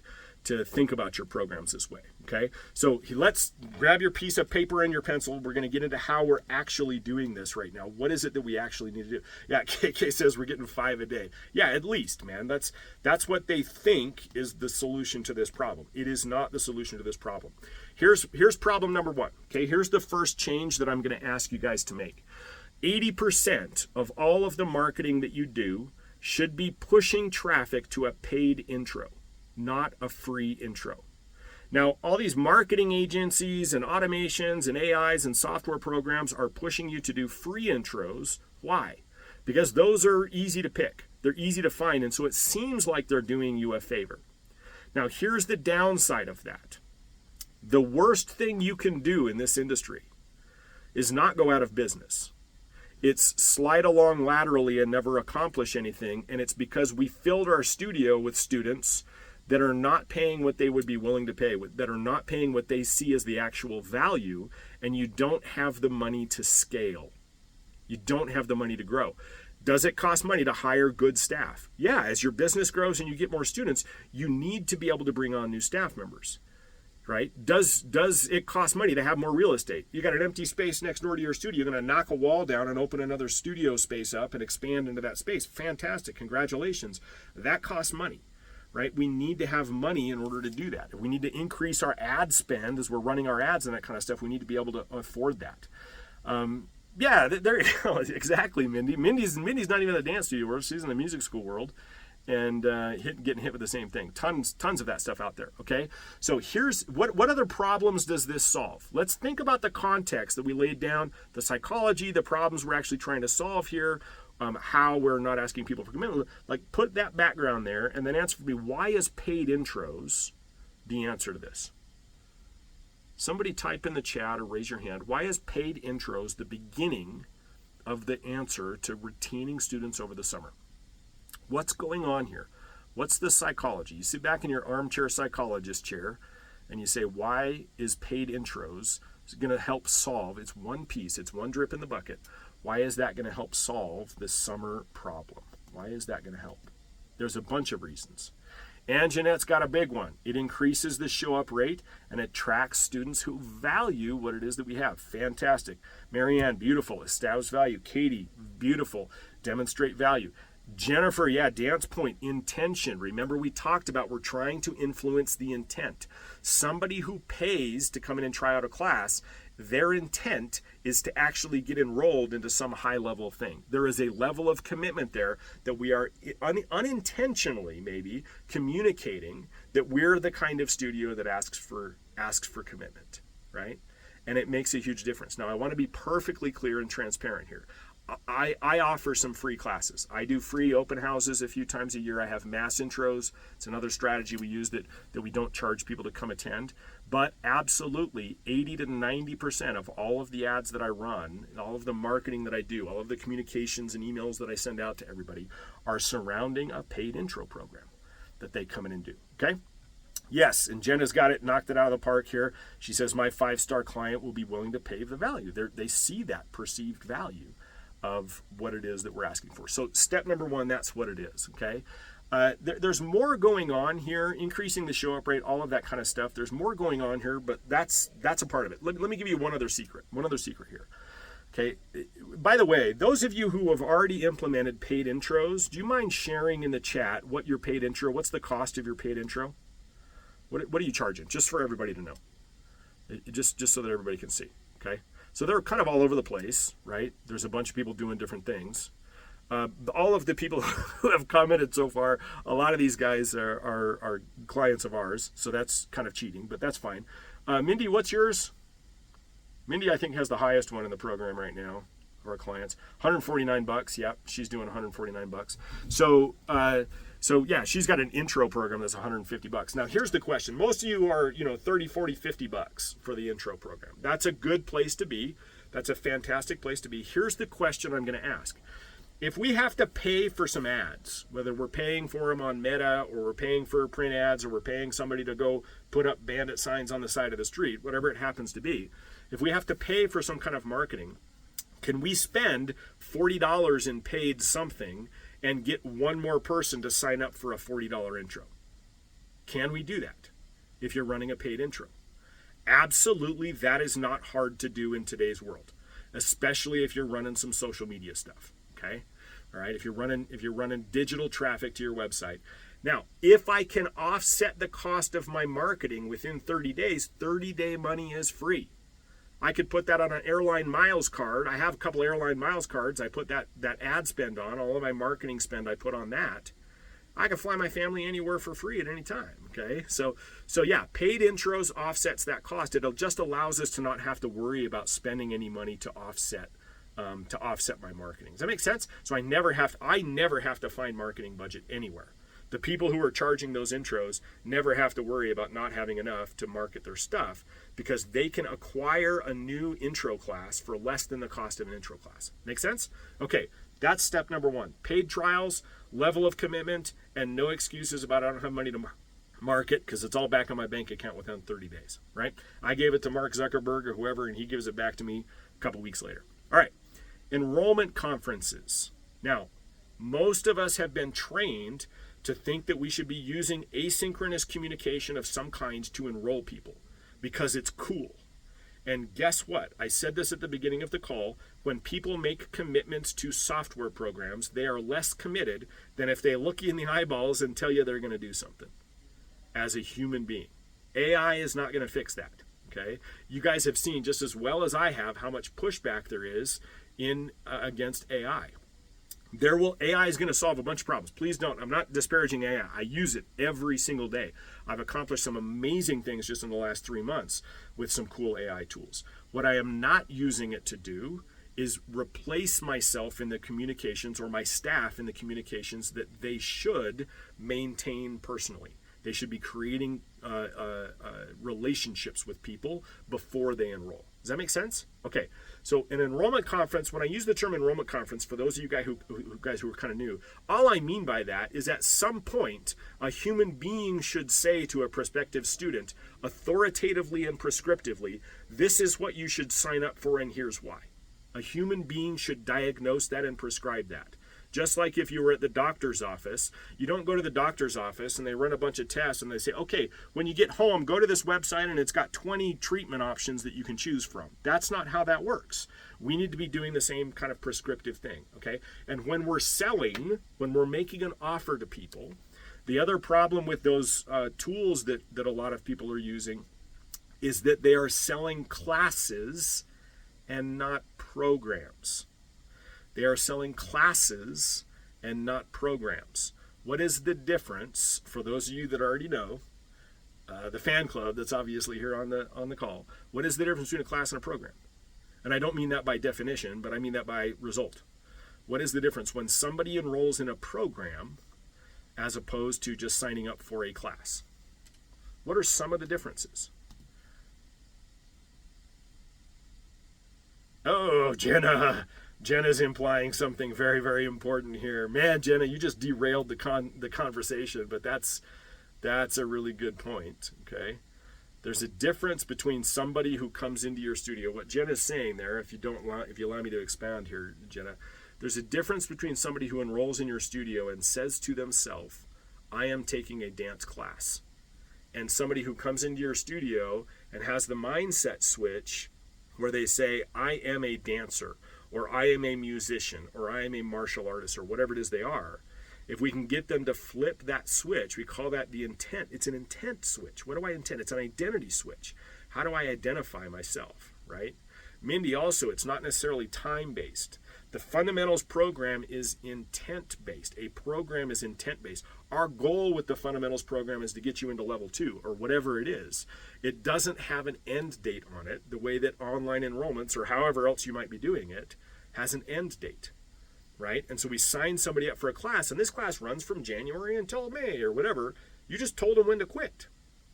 to think about your programs this way, okay? So let's grab your piece of paper and your pencil. We're going to get into how we're actually doing this right now. What is it that we actually need to do? Yeah, KK says we're getting 5 a day. Yeah, at least, man. That's what they think is the solution to this problem. It is not the solution to this problem. Here's problem number 1, okay? Here's the first change that I'm going to ask you guys to make. 80% of all of the marketing that you do should be pushing traffic to a paid intro, not a free intro. Now, all these marketing agencies and automations and AIs and software programs are pushing you to do free intros. Why? Because those are easy to pick. They're easy to find, and so it seems like they're doing you a favor. Now, here's the downside of that. The worst thing you can do in this industry is not go out of business. It's slide along laterally and never accomplish anything, and it's because we filled our studio with students that are not paying what they would be willing to pay, that are not paying what they see as the actual value, and you don't have the money to scale. You don't have the money to grow. Does it cost money to hire good staff? Yeah, as your business grows and you get more students, you need to be able to bring on new staff members, right? Does it cost money to have more real estate? You got an empty space next door to your studio, you're going to knock a wall down and open another studio space up and expand into that space. Fantastic, congratulations. That costs money. Right? We need to have money in order to do that. If we need to increase our ad spend as we're running our ads and that kind of stuff, we need to be able to afford that. Yeah, there you go. Exactly, Mindy. Mindy's not even in the dance studio world. She's in the music school world and getting hit with the same thing. Tons of that stuff out there, okay? So here's, what other problems does this solve? Let's think about the context that we laid down, the psychology, the problems we're actually trying to solve here, how we're not asking people for commitment. Like, put that background there and then answer for me, why is paid intros the answer to this? Somebody type in the chat or raise your hand. Why is paid intros the beginning of the answer to retaining students over the summer? What's going on here? What's the psychology? You sit back in your armchair psychologist chair and you say, why is paid intros going to help solve? It's one piece. It's one drip in the bucket. Why is that going to help solve this summer problem? Why is that going to help? There's a bunch of reasons. And Jeanette's got a big one. It increases the show-up rate and attracts students who value what it is that we have. Fantastic. Marianne, beautiful. Establish value. Katie, beautiful. Demonstrate value. Jennifer, yeah, dance point, intention. Remember we talked about we're trying to influence the intent. Somebody who pays to come in and try out a class, their intent is to actually get enrolled into some high level thing. There is a level of commitment there that we are unintentionally maybe communicating that we're the kind of studio that asks for commitment, right? And it makes a huge difference. Now I want to be perfectly clear and transparent here. I offer some free classes. I do free open houses a few times a year. I have mass intros. It's another strategy we use that we don't charge people to come attend. But absolutely, 80 to 90% of all of the ads that I run, and all of the marketing that I do, all of the communications and emails that I send out to everybody are surrounding a paid intro program that they come in and do. Okay? Yes, and Jenna's got it, knocked it out of the park here. She says, my 5-star client will be willing to pay the value. They see that perceived value of what it is that we're asking for. So step number 1, that's what it is, okay? There's more going on here, increasing the show-up rate, all of that kind of stuff. There's more going on here, but that's a part of it. Let me give you one other secret here, okay? By the way, those of you who have already implemented paid intros, do you mind sharing in the chat what your paid intro, what's the cost of your paid intro? What are you charging? Just for everybody to know. Just so that everybody can see. Okay, so they're kind of all over the place, right? There's a bunch of people doing different things. All of the people who have commented so far, a lot of these guys are clients of ours, so that's kind of cheating, but that's fine. Mindy, what's yours? Mindy, I think, has the highest one in the program right now of our clients. $149. Yep, she's doing $149. So yeah, she's got an intro program that's $150. Now here's the question. Most of you are, $30, $40, $50 for the intro program. That's a good place to be. That's a fantastic place to be. Here's the question I'm going to ask. If we have to pay for some ads, whether we're paying for them on Meta or we're paying for print ads or we're paying somebody to go put up bandit signs on the side of the street, whatever it happens to be, if we have to pay for some kind of marketing, can we spend $40 in paid something and get one more person to sign up for a $40 intro? Can we do that if you're running a paid intro? Absolutely, that is not hard to do in today's world, especially if you're running some social media stuff. Okay? All right, if you're running digital traffic to your website. Now, if I can offset the cost of my marketing within 30 days, 30-day money is free. I could put that on an airline miles card. I have a couple airline miles cards. I put that ad spend on. All of my marketing spend I put on that. I can fly my family anywhere for free at any time. Okay, so yeah, paid intros offsets that cost. It just allows us to not have to worry about spending any money to offset my marketing. Does that make sense? So I never have to find marketing budget anywhere. The people who are charging those intros never have to worry about not having enough to market their stuff because they can acquire a new intro class for less than the cost of an intro class. Make sense? Okay, that's step number one. Paid trials, level of commitment, and no excuses about I don't have money to market because it's all back on my bank account within 30 days, right? I gave it to Mark Zuckerberg or whoever, and he gives it back to me a couple weeks later. All right, enrollment conferences. Now, most of us have been trained to think that we should be using asynchronous communication of some kind to enroll people because it's cool. And guess what? I said this at the beginning of the call. When people make commitments to software programs, they are less committed than if they look you in the eyeballs and tell you they're going to do something as a human being. AI is not going to fix that. Okay? You guys have seen just as well as I have how much pushback there is against AI. AI is going to solve a bunch of problems. Please don't. I'm not disparaging AI. I use it every single day. I've accomplished some amazing things just in the last 3 months with some cool AI tools. What I am not using it to do is replace myself in the communications or my staff in the communications that they should maintain personally. They should be creating relationships with people before they enroll. Does that make sense? Okay, so an enrollment conference, when I use the term enrollment conference, for those of you guys who are kind of new, all I mean by that is at some point, a human being should say to a prospective student, authoritatively and prescriptively, this is what you should sign up for and here's why. A human being should diagnose that and prescribe that. Just like if you were at the doctor's office, you don't go to the doctor's office and they run a bunch of tests and they say, okay, when you get home, go to this website and it's got 20 treatment options that you can choose from. That's not how that works. We need to be doing the same kind of prescriptive thing, okay? And when we're selling, when we're making an offer to people, the other problem with those tools that a lot of people are using is that they are selling classes and not programs. They are selling classes and not programs. What is the difference, for those of you that already know, the fan club that's obviously here on the call, what is the difference between a class and a program? And I don't mean that by definition, but I mean that by result. What is the difference when somebody enrolls in a program as opposed to just signing up for a class? What are some of the differences? Oh, Jenna's implying something very, very important here. Man, Jenna, you just derailed the conversation, but that's a really good point, okay? There's a difference between somebody who comes into your studio. What Jenna's saying there, if you allow me to expound here, Jenna, there's a difference between somebody who enrolls in your studio and says to themselves, I am taking a dance class, and somebody who comes into your studio and has the mindset switch where they say, I am a dancer, or I am a musician, or I am a martial artist, or whatever it is they are. If we can get them to flip that switch, we call that the intent. It's an intent switch. What do I intend? It's an identity switch. How do I identify myself, right? Mindy, also, it's not necessarily time-based. The fundamentals program is intent-based. A program is intent-based. Our goal with the fundamentals program is to get you into level 2 or whatever it is. It doesn't have an end date on it the way that online enrollments or however else you might be doing it has an end date, right? And so we sign somebody up for a class, and this class runs from January until May or whatever. You just told them when to quit,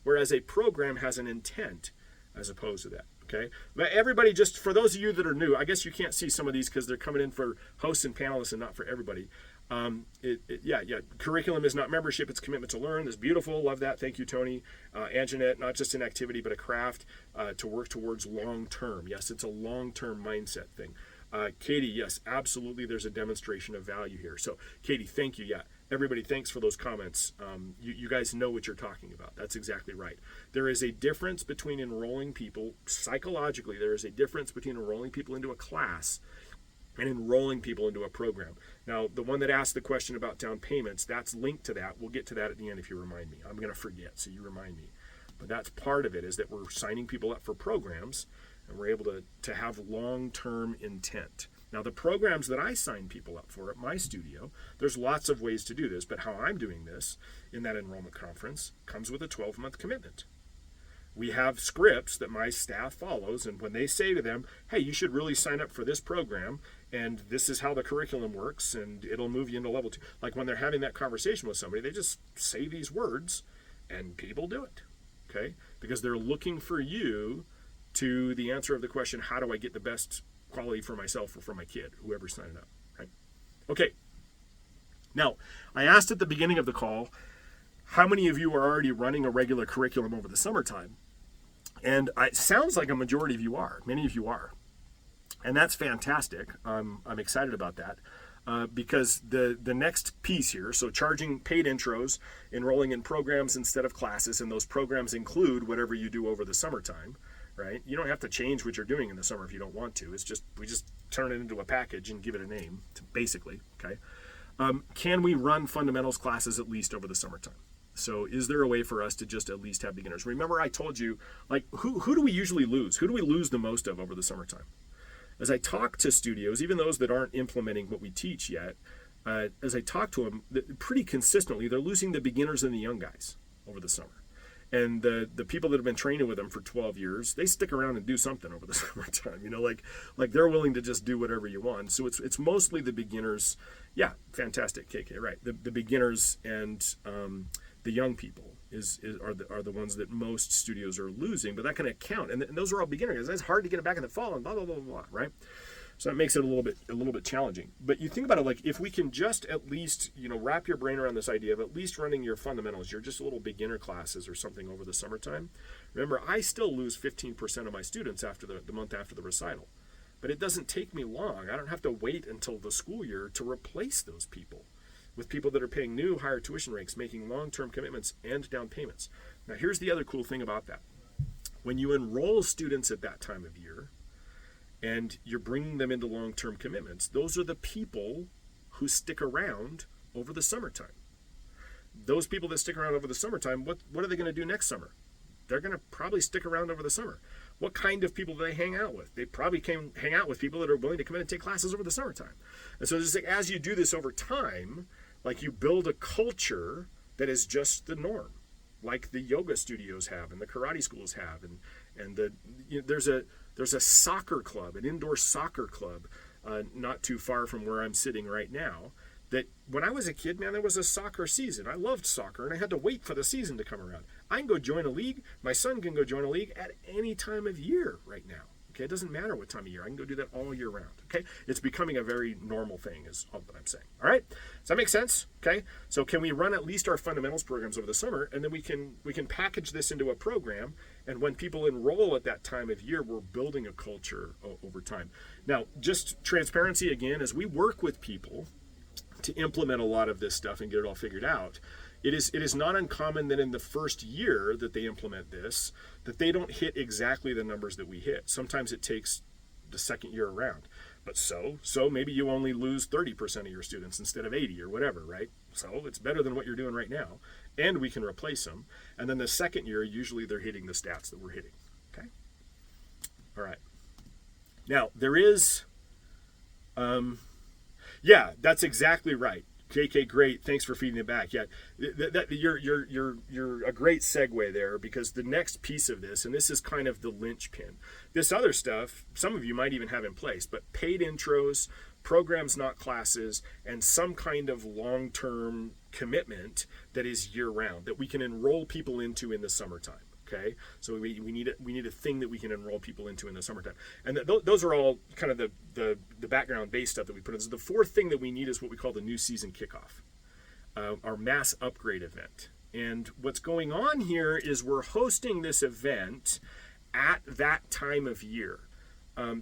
whereas a program has an intent as opposed to that. Okay, but everybody, just for those of you that are new, I guess you can't see some of these because they're coming in for hosts and panelists and not for everybody. Curriculum is not membership, it's commitment to learn. That's beautiful, love that. Thank you, Tony. Anjanette, not just an activity, but a craft to work towards long term. Yes, it's a long-term mindset thing. Katie, yes, absolutely, there's a demonstration of value here. So, Katie, thank you. Yeah, everybody, thanks for those comments. You guys know what you're talking about. That's exactly right. There is a difference between enrolling people, psychologically, there is a difference between enrolling people into a class and enrolling people into a program. Now, the one that asked the question about down payments, that's linked to that. We'll get to that at the end if you remind me. I'm going to forget, so you remind me. But that's part of it, is that we're signing people up for programs, and we're able to have long-term intent. Now, the programs that I sign people up for at my studio, there's lots of ways to do this, but how I'm doing this in that enrollment conference comes with a 12-month commitment. We have scripts that my staff follows, and when they say to them, hey, you should really sign up for this program, and this is how the curriculum works, and it'll move you into level 2. Like when they're having that conversation with somebody, they just say these words, and people do it, okay? Because they're looking for you to the answer of the question, how do I get the best quality for myself or for my kid, whoever's signing up, right? Okay. Now, I asked at the beginning of the call, how many of you are already running a regular curriculum over the summertime? And it sounds like a majority of you are. Many of you are. And that's fantastic. I'm excited about that. Because the next piece here, so charging paid intros, enrolling in programs instead of classes, and those programs include whatever you do over the summertime, right? You don't have to change what you're doing in the summer if you don't want to. It's just, we just turn it into a package and give it a name, basically, okay? Can we run fundamentals classes at least over the summertime? So is there a way for us to just at least have beginners? Remember I told you, like, who do we usually lose? Who do we lose the most of over the summertime? As I talk to studios, even those that aren't implementing what we teach yet, as I talk to them, pretty consistently, they're losing the beginners and the young guys over the summer. And the people that have been training with them for 12 years, they stick around and do something over the summertime. You know, like they're willing to just do whatever you want. So it's mostly the beginners. Yeah, fantastic, KK, right. The beginners and the young people are the ones that most studios are losing, but that can account. And those are all beginners. It's hard to get it back in the fall and blah, blah, blah, blah, blah, right? So that makes it a little bit challenging. But you think about it, like if we can just at least, wrap your brain around this idea of at least running your fundamentals, your just little beginner classes or something over the summertime. Remember, I still lose 15% of my students after the month after the recital. But it doesn't take me long. I don't have to wait until the school year to replace those people with people that are paying new higher tuition rates, making long-term commitments and down payments. Now, here's the other cool thing about that. When you enroll students at that time of year, and you're bringing them into long-term commitments, those are the people who stick around over the summertime. Those people that stick around over the summertime, what are they going to do next summer? They're going to probably stick around over the summer. What kind of people do they hang out with? They probably hang out with people that are willing to come in and take classes over the summertime. And so just like as you do this over time, like you build a culture that is just the norm, like the yoga studios have and the karate schools have, and there's a soccer club, an indoor soccer club, not too far from where I'm sitting right now, that when I was a kid, man, there was a soccer season. I loved soccer, and I had to wait for the season to come around. I can go join a league. My son can go join a league at any time of year right now. Okay, it doesn't matter what time of year. I can go do that all year round. Okay, it's becoming a very normal thing is all that I'm saying. All right, does that make sense? Okay, so can we run at least our fundamentals programs over the summer, and then we can package this into a program, and when people enroll at that time of year, we're building a culture over time. Now, just transparency again, as we work with people to implement a lot of this stuff and get it all figured out, it is not uncommon that in the first year that they implement this, that they don't hit exactly the numbers that we hit. Sometimes it takes the second year around. But so maybe you only lose 30% of your students instead of 80 or whatever, right? So it's better than what you're doing right now, and we can replace them. And then the second year, usually they're hitting the stats that we're hitting, okay? All right. Now, there is, yeah, that's exactly right. KK, great. Thanks for feeding it back. Yeah, you're a great segue there, because the next piece of this, and this is kind of the linchpin. This other stuff, some of you might even have in place, but paid intros, programs not classes, and some kind of long-term commitment that is year-round that we can enroll people into in the summertime. Okay, so we need a thing that we can enroll people into in the summertime, and those are all kind of the background based stuff that we put in. So the fourth thing that we need is what we call the new season kickoff, our mass upgrade event. And what's going on here is we're hosting this event at that time of year.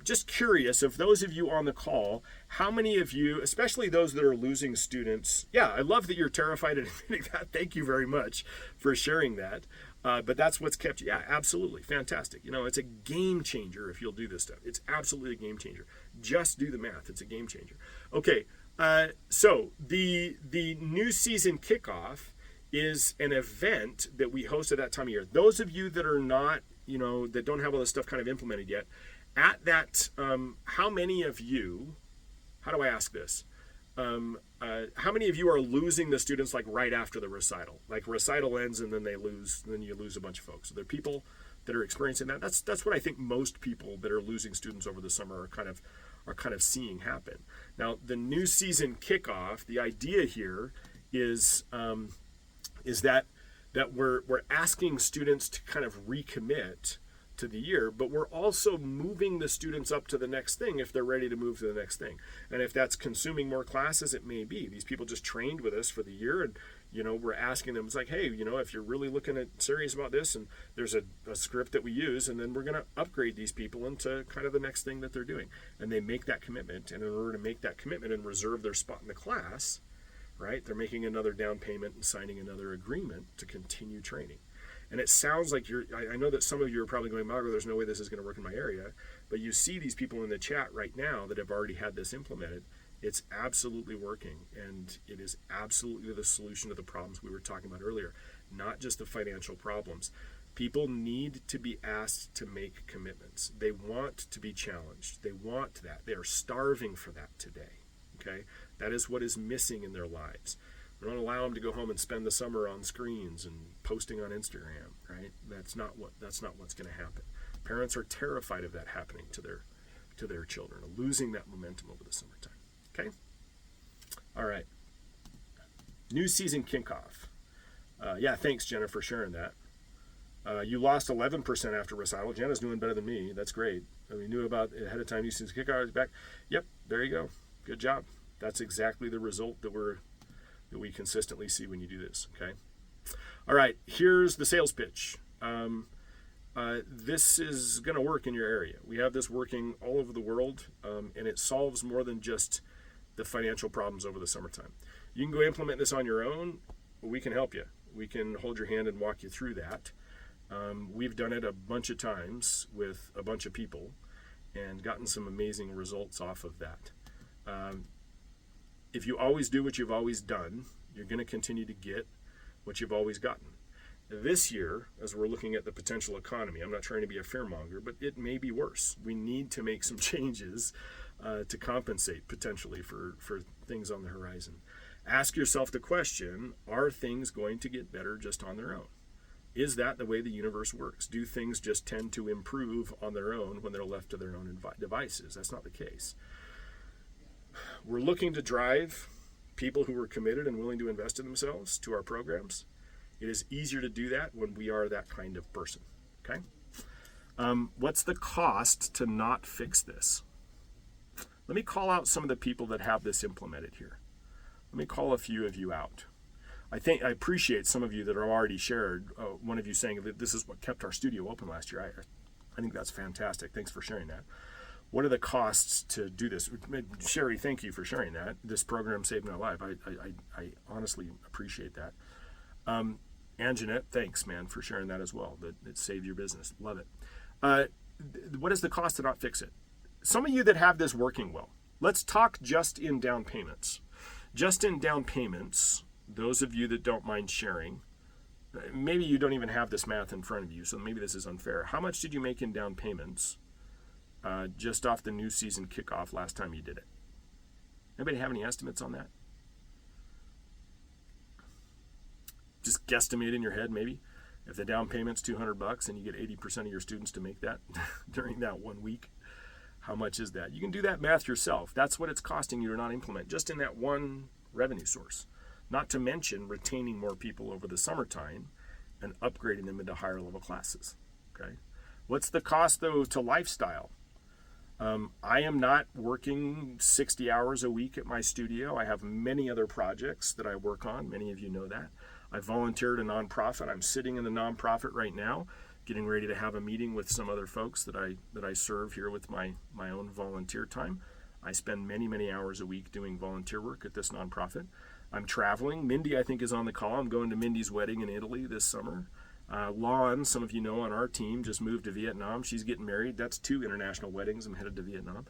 Just curious, of those of you on the call, how many of you, especially those that are losing students, yeah, I love that you're terrified at admitting that. Thank you very much for sharing that. But that's what's kept you. Yeah, absolutely. Fantastic. You know, it's a game changer if you'll do this stuff. It's absolutely a game changer. Just do the math. It's a game changer. Okay, so the new season kickoff is an event that we host at that time of year. Those of you that are not, that don't have all this stuff kind of implemented yet, at that, how many of you, how do I ask this? How many of you are losing the students like right after the recital? Like recital ends and then you lose a bunch of folks. So there are people that are experiencing that. That's what I think most people that are losing students over the summer are kind of seeing happen. Now, the new season kickoff, the idea here is that we're asking students to kind of recommit to the year, but we're also moving the students up to the next thing if they're ready to move to the next thing. And if that's consuming more classes, it may be. These people just trained with us for the year, and we're asking them, it's like, hey, if you're really looking at serious about this, and there's a script that we use, and then we're going to upgrade these people into kind of the next thing that they're doing. And they make that commitment, and in order to make that commitment and reserve their spot in the class, right, they're making another down payment and signing another agreement to continue training. And it sounds like I know that some of you are probably going, Margo, there's no way this is going to work in my area. But you see these people in the chat right now that have already had this implemented. It's absolutely working. And it is absolutely the solution to the problems we were talking about earlier, not just the financial problems. People need to be asked to make commitments. They want to be challenged. They want that. They are starving for that today. Okay? That is what is missing in their lives. We don't allow them to go home and spend the summer on screens and posting on Instagram, right? That's not what's going to happen. Parents are terrified of that happening to their children, losing that momentum over the summertime. Okay? All right. New season kickoff. Yeah, thanks, Jenna, for sharing that. You lost 11% after recital. Jenna's doing better than me. That's great. We knew about it ahead of time. New season kickoff is back. Yep, there you go. Good job. That's exactly the result that we consistently see when you do this, okay? All right, here's the sales pitch. This is going to work in your area. We have this working all over the world, and it solves more than just the financial problems over the summertime. You can go implement this on your own. We can help you. We can hold your hand and walk you through that. We've done it a bunch of times with a bunch of people and gotten some amazing results off of that. If you always do what you've always done, you're going to continue to get what you've always gotten. This year, as we're looking at the potential economy, I'm not trying to be a fearmonger, but it may be worse. We need to make some changes to compensate potentially for things on the horizon. Ask yourself the question, are things going to get better just on their own? Is that the way the universe works? Do things just tend to improve on their own when they're left to their own devices? That's not the case. We're looking to drive people who are committed and willing to invest in themselves to our programs. It is easier to do that when we are that kind of person, okay? What's the cost to not fix this? Let me call out some of the people that have this implemented here. Let me call a few of you out. I appreciate some of you that are already shared. One of you saying that this is what kept our studio open last year. I think that's fantastic. Thanks for sharing that. What are the costs to do this? Sherry, thank you for sharing that. This program saved my life. I honestly appreciate that. Anjanette, thanks, man, for sharing that as well. That it saved your business. Love it. What is the cost to not fix it? Some of you that have this working well, let's talk just in down payments. Just in down payments, those of you that don't mind sharing, maybe you don't even have this math in front of you, so maybe this is unfair. How much did you make in down payments just off the new season kickoff last time you did it? Anybody have any estimates on that? Just guesstimate in your head, maybe. If the down payment's $200 and you get 80% of your students to make that during that 1 week, how much is that? You can do that math yourself. That's what it's costing you to not implement, just in that one revenue source. Not to mention retaining more people over the summertime and upgrading them into higher level classes. Okay. What's the cost, though, to lifestyle? I am not working 60 hours a week at my studio. I have many other projects that I work on. Many of you know that. I volunteered a nonprofit. I'm sitting in the nonprofit right now, getting ready to have a meeting with some other folks that I serve here with my own volunteer time. I spend many hours a week doing volunteer work at this nonprofit. I'm traveling. Mindy, I think, is on the call. I'm going to Mindy's wedding in Italy this summer. Lon, some of you know on our team, just moved to Vietnam. She's getting married. That's 2 international weddings. I'm headed to Vietnam.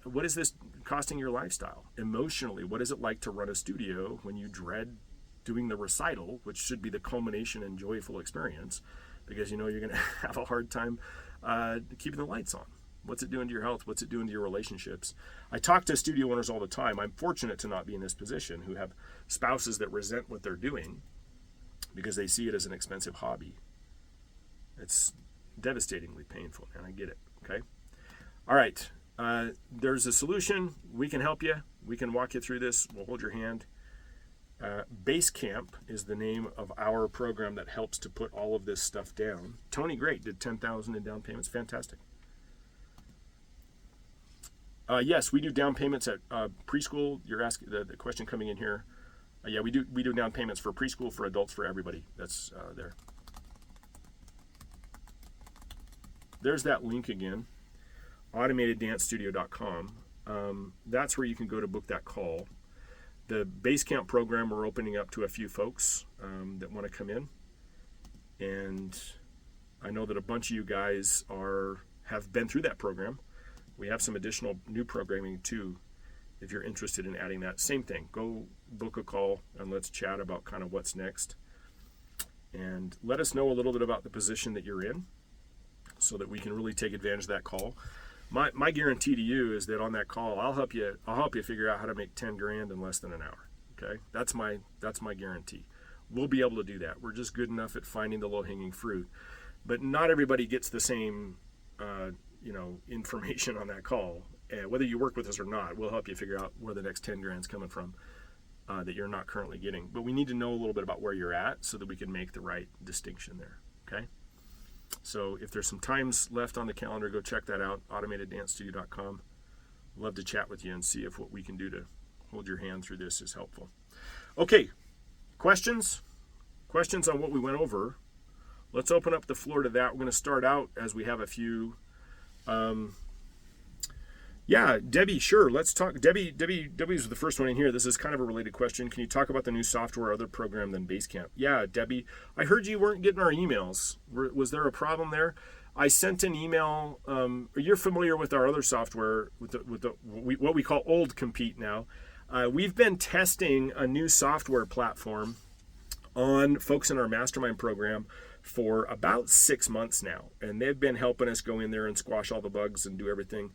What is this costing your lifestyle? Emotionally, what is it like to run a studio when you dread doing the recital, which should be the culmination and joyful experience, because you know you're going to have a hard time keeping the lights on? What's it doing to your health? What's it doing to your relationships? I talk to studio owners all the time. I'm fortunate to not be in this position, who have spouses that resent what they're doing because they see it as an expensive hobby. It's devastatingly painful, and I get it, okay? All right, there's a solution. We can help you. We can walk you through this. We'll hold your hand. Basecamp is the name of our program that helps to put all of this stuff down. Tony Great did $10,000 in down payments. Fantastic. Yes, we do down payments at preschool. You're asking the question coming in here. Yeah, we do down payments for preschool, for adults, for everybody. That's there. There's that link again, automateddancestudio.com. That's where you can go to book that call. The Basecamp program, we're opening up to a few folks that want to come in, and I know that a bunch of you guys have been through that program. We have some additional new programming too, if you're interested in adding that. Same thing, go book a call and let's chat about kind of what's next, and let us know a little bit about the position that you're in so that we can really take advantage of that call. My guarantee to you is that on that call, I'll help you figure out how to make 10 grand in less than an hour. Okay, that's my guarantee. We'll be able to do that. We're just good enough at finding the low-hanging fruit, but not everybody gets the same information on that call. Whether you work with us or not, we'll help you figure out where the next 10 grand's coming from that you're not currently getting. But we need to know a little bit about where you're at so that we can make the right distinction there. Okay. So if there's some times left on the calendar, go check that out, automateddancestudio.com. Love to chat with you and see if what we can do to hold your hand through this is helpful. Okay, questions? Questions on what we went over? Let's open up the floor to that. We're going to start out as we have a few. Yeah, Debbie, sure. Let's talk. Debbie's the first one in here. This is kind of a related question. Can you talk about the new software or other program than Basecamp? Yeah, Debbie, I heard you weren't getting our emails. Was there a problem there? I sent an email. You're familiar with our other software, with what we call Old Compete now. We've been testing a new software platform on folks in our mastermind program for about 6 months now, and they've been helping us go in there and squash all the bugs and do everything.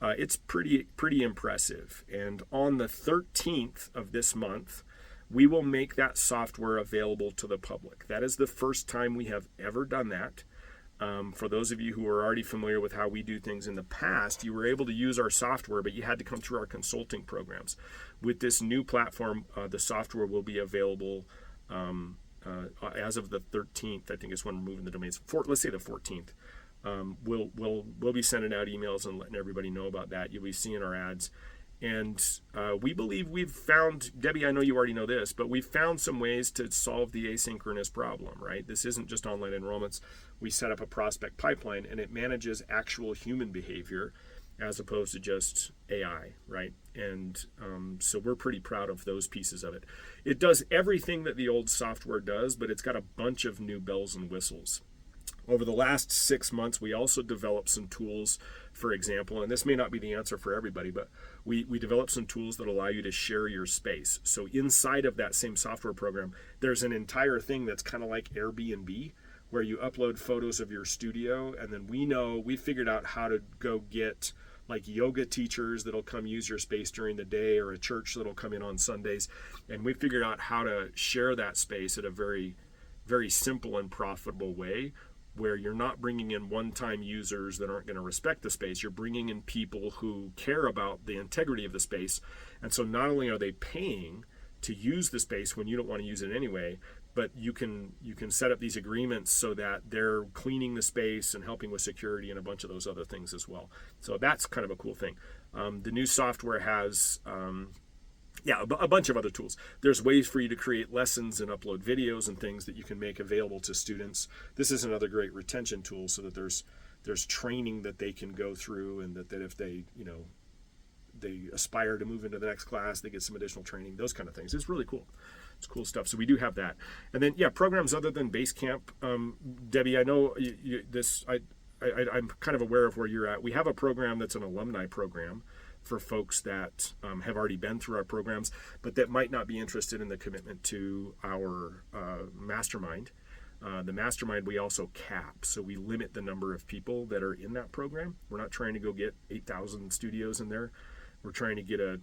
It's pretty impressive. And on the 13th of this month, we will make that software available to the public. That is the first time we have ever done that. For those of you who are already familiar with how we do things in the past, you were able to use our software, but you had to come through our consulting programs. With this new platform, the software will be available as of the 13th. I think is when we're moving the domains. Let's say the 14th. We'll be sending out emails and letting everybody know about that. You'll be seeing our ads. And we believe we've found, Debbie, I know you already know this, but we've found some ways to solve the asynchronous problem, right? This isn't just online enrollments. We set up a prospect pipeline, and it manages actual human behavior as opposed to just AI, right? And so we're pretty proud of those pieces of it. It does everything that the old software does, but it's got a bunch of new bells and whistles. Over the last 6 months, we also developed some tools, for example, and this may not be the answer for everybody, but we developed some tools that allow you to share your space. So inside of that same software program, there's an entire thing that's kind of like Airbnb, where you upload photos of your studio, and then we figured out how to go get like yoga teachers that'll come use your space during the day, or a church that'll come in on Sundays, and we figured out how to share that space at a very, very simple and profitable way, where you're not bringing in one-time users that aren't going to respect the space. You're bringing in people who care about the integrity of the space. And so not only are they paying to use the space when you don't want to use it anyway, but you can set up these agreements so that they're cleaning the space and helping with security and a bunch of those other things as well. So that's kind of a cool thing. The new software has a bunch of other tools. There's ways for you to create lessons and upload videos and things that you can make available to students. This is another great retention tool, so that there's training that they can go through, and that if they they aspire to move into the next class, they get some additional training, those kind of things. It's really cool. It's cool stuff. So we do have that. And then programs other than Basecamp. Debbie, I know I'm kind of aware of where you're at. We have a program that's an alumni program for folks that have already been through our programs, but that might not be interested in the commitment to our mastermind. The mastermind we also cap, so we limit the number of people that are in that program. We're not trying to go get 8,000 studios in there. We're trying to get a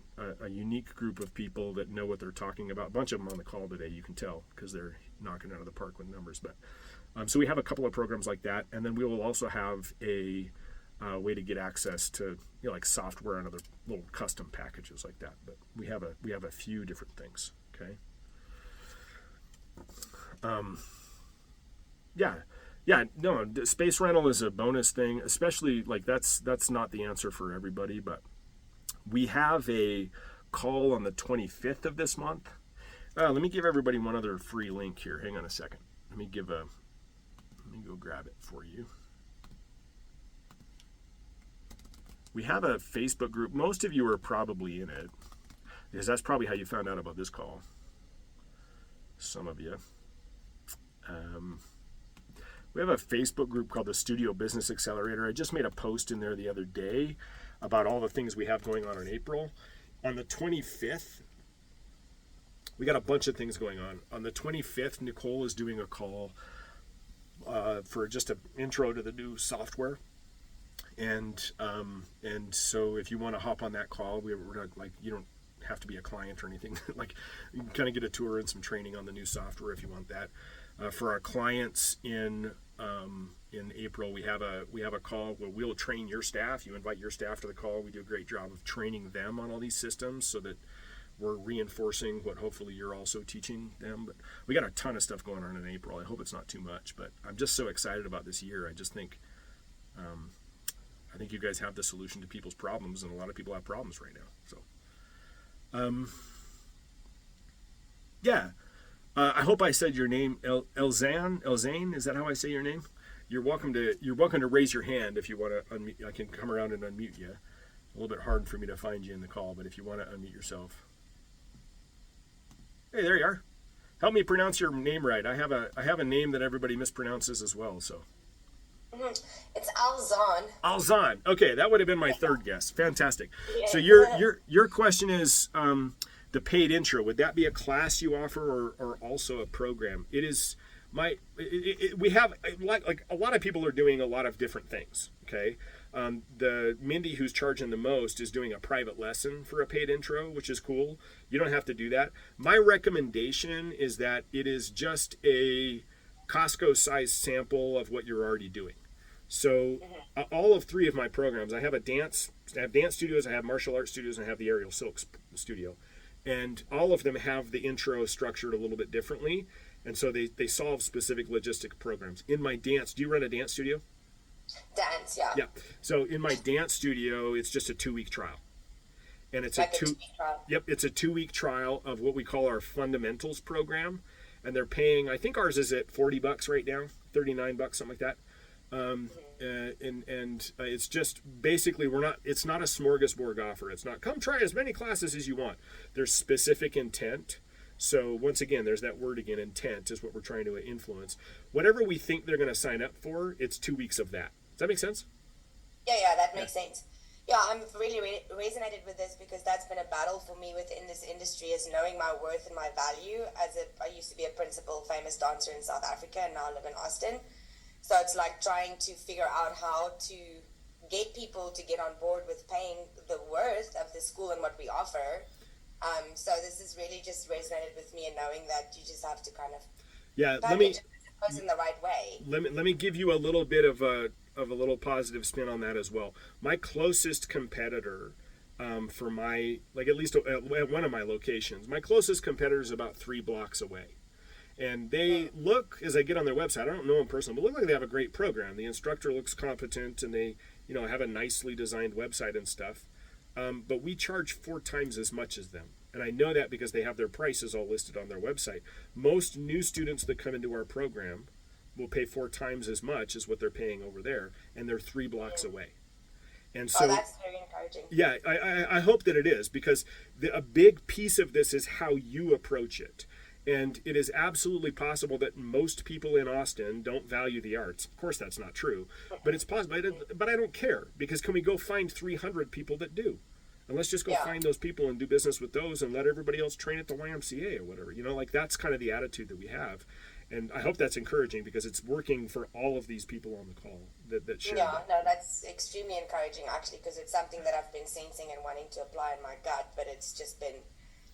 unique group of people that know what they're talking about. A bunch of them on the call today, you can tell, because they're knocking out of the park with numbers. But so we have a couple of programs like that, and then we will also have a way to get access to like software and other little custom packages like that. But we have a few different things. Okay. No, space rental is a bonus thing, especially like that's not the answer for everybody, but we have a call on the 25th of this month. Let me give everybody one other free link here. Hang on a second. Let me go grab it for you. We have a Facebook group. Most of you are probably in it, because that's probably how you found out about this call. Some of you. We have a Facebook group called the Studio Business Accelerator. I just made a post in there the other day about all the things we have going on in April. On the 25th, we got a bunch of things going on. On the 25th, Nicole is doing a call for just an intro to the new software. And so if you want to hop on that call, we're not, like, you don't have to be a client or anything. Like, you can kind of get a tour and some training on the new software if you want that. For our clients in April, we have a call where we'll train your staff. You invite your staff to the call. We do a great job of training them on all these systems, so that we're reinforcing what hopefully you're also teaching them. But we got a ton of stuff going on in April. I hope it's not too much, but I'm just so excited about this year. I just think I think you guys have the solution to people's problems, and a lot of people have problems right now. So I hope I said your name, Elzane. Is that how I say your name? You're welcome to raise your hand if you want to unmute. I can come around and unmute you. A little bit hard for me to find you in the call, but if you want to unmute yourself. Hey, there you are. Help me pronounce your name right. I have a name that everybody mispronounces as well. So. It's Alzan. Alzan. Okay, that would have been my third guess. Fantastic. Yeah. So your question is the paid intro. Would that be a class you offer, or also a program? It is we have like a lot of people are doing a lot of different things. Okay. The Mindy who's charging the most is doing a private lesson for a paid intro, which is cool. You don't have to do that. My recommendation is that it is just a Costco-sized sample of what you're already doing. So all of three of my programs, I have dance studios, I have martial arts studios, and I have the Aerial Silks studio. And all of them have the intro structured a little bit differently. And so they solve specific logistic programs. In my dance, do you run a dance studio? Dance, yeah. Yeah. So in my dance studio, it's just a 2-week trial. And it's like a 2-week trial. Yep, it's a 2-week trial of what we call our fundamentals program. And they're paying, I think ours is at $40 right now, $39, something like that. It's just basically it's not a smorgasbord offer. It's not come try as many classes as you want. There's specific intent. So once again, there's that word again, intent is what we're trying to influence. Whatever we think they're going to sign up for, it's 2 weeks of that. Does that make sense? Yeah, that makes sense. Yeah, I'm really resonated with this, because that's been a battle for me within this industry, is knowing my worth and my value. I used to be a principal famous dancer in South Africa, and now I live in Austin. So it's like trying to figure out how to get people to get on board with paying the worth of the school and what we offer. So this has really just resonated with me, and knowing that you just have to kind of package it in the right way. Let me give you a little bit of a little positive spin on that as well. My closest competitor, for my, like, at least at one of my locations, my closest competitor is about 3 blocks away. And they look, as I get on their website, I don't know them personally, but look like they have a great program. The instructor looks competent, and they, have a nicely designed website and stuff. But we charge 4 times as much as them. And I know that because they have their prices all listed on their website. Most new students that come into our program will pay 4 times as much as what they're paying over there, and they're 3 blocks away. And so, that's very encouraging. Yeah, I hope that it is, because a big piece of this is how you approach it. And it is absolutely possible that most people in Austin don't value the arts. Of course, that's not true, but it's possible. But I don't care, because can we go find 300 people that do? And let's just go find those people and do business with those, and let everybody else train at the YMCA or whatever. Like, that's kind of the attitude that we have. And I hope that's encouraging, because it's working for all of these people on the call that share. Yeah, no, that's extremely encouraging, actually, because it's something that I've been sensing and wanting to apply in my gut, but it's just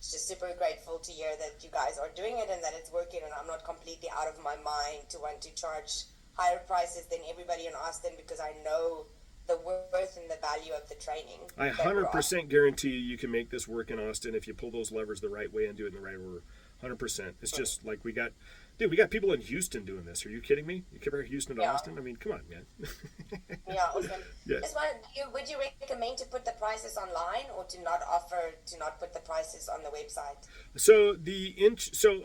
super grateful to hear that you guys are doing it and that it's working, and I'm not completely out of my mind to want to charge higher prices than everybody in Austin, because I know the worth and the value of the training. I 100% guarantee you can make this work in Austin if you pull those levers the right way and do it in the right order. 100%. It's just like we got people in Houston doing this. Are you kidding me? You compare Houston to Austin? I mean, come on, man. Yeah, awesome. Yes. Would you recommend to put the prices online, or to not put the prices on the website? So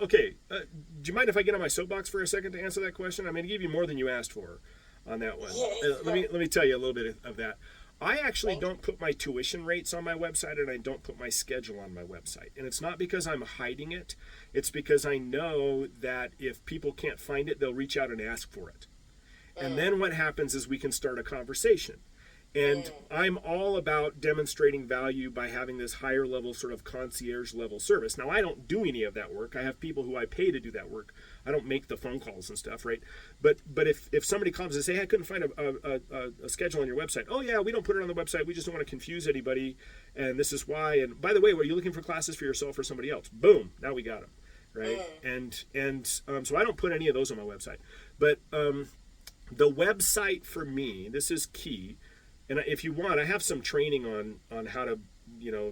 okay. Do you mind if I get on my soapbox for a second to answer that question? I'm going to give you more than you asked for on that one. Yes. Let me tell you a little bit of that. I actually don't put my tuition rates on my website, and I don't put my schedule on my website. And it's not because I'm hiding it. It's because I know that if people can't find it, they'll reach out and ask for it. And then what happens is we can start a conversation. And I'm all about demonstrating value by having this higher level, sort of concierge level service. Now, I don't do any of that work. I have people who I pay to do that work. I don't make the phone calls and stuff, right? But if somebody comes and say, hey, I couldn't find a schedule on your website. Oh, yeah, we don't put it on the website. We just don't want to confuse anybody. And this is why. And by the way, were you looking for classes for yourself or somebody else? Boom. Now we got them, right? And so I don't put any of those on my website. But the website for me, this is key. And if you want, I have some training on how to,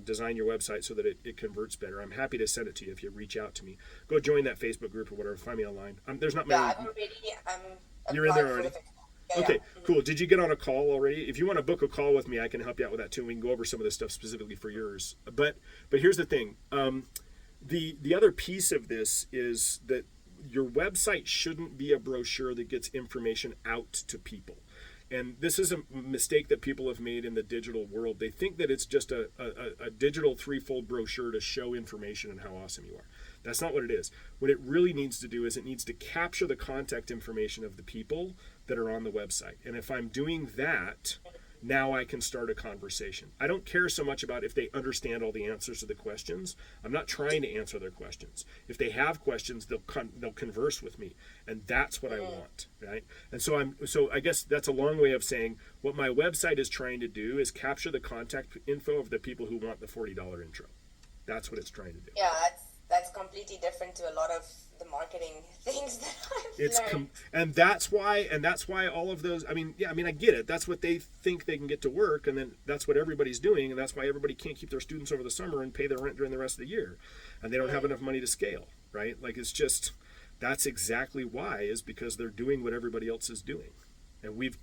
design your website so that it converts better. I'm happy to send it to you if you reach out to me. Go join that Facebook group or whatever. Find me online. There's not many. You're in there already? Okay, cool. Did you get on a call already? If you want to book a call with me, I can help you out with that too. We can go over some of this stuff specifically for yours. But here's the thing. The other piece of this is that your website shouldn't be a brochure that gets information out to people. And this is a mistake that people have made in the digital world. They think that it's just a digital 3-fold brochure to show information and how awesome you are. That's not what it is. What it really needs to do is it needs to capture the contact information of the people that are on the website. And if I'm doing that, now I can start a conversation. I don't care so much about if they understand all the answers to the questions. I'm not trying to answer their questions. If they have questions, they'll converse with me, and that's what I want, right? And so I guess that's a long way of saying what my website is trying to do is capture the contact info of the people who want the $40 intro. That's what it's trying to do. Yeah, that's completely different to a lot of the marketing things that I've learned. And that's why all of those, I get it. That's what they think they can get to work, and then that's what everybody's doing, and that's why everybody can't keep their students over the summer and pay their rent during the rest of the year. And they don't have enough money to scale, right? Like, it's just, that's exactly why, is because they're doing what everybody else is doing. And we've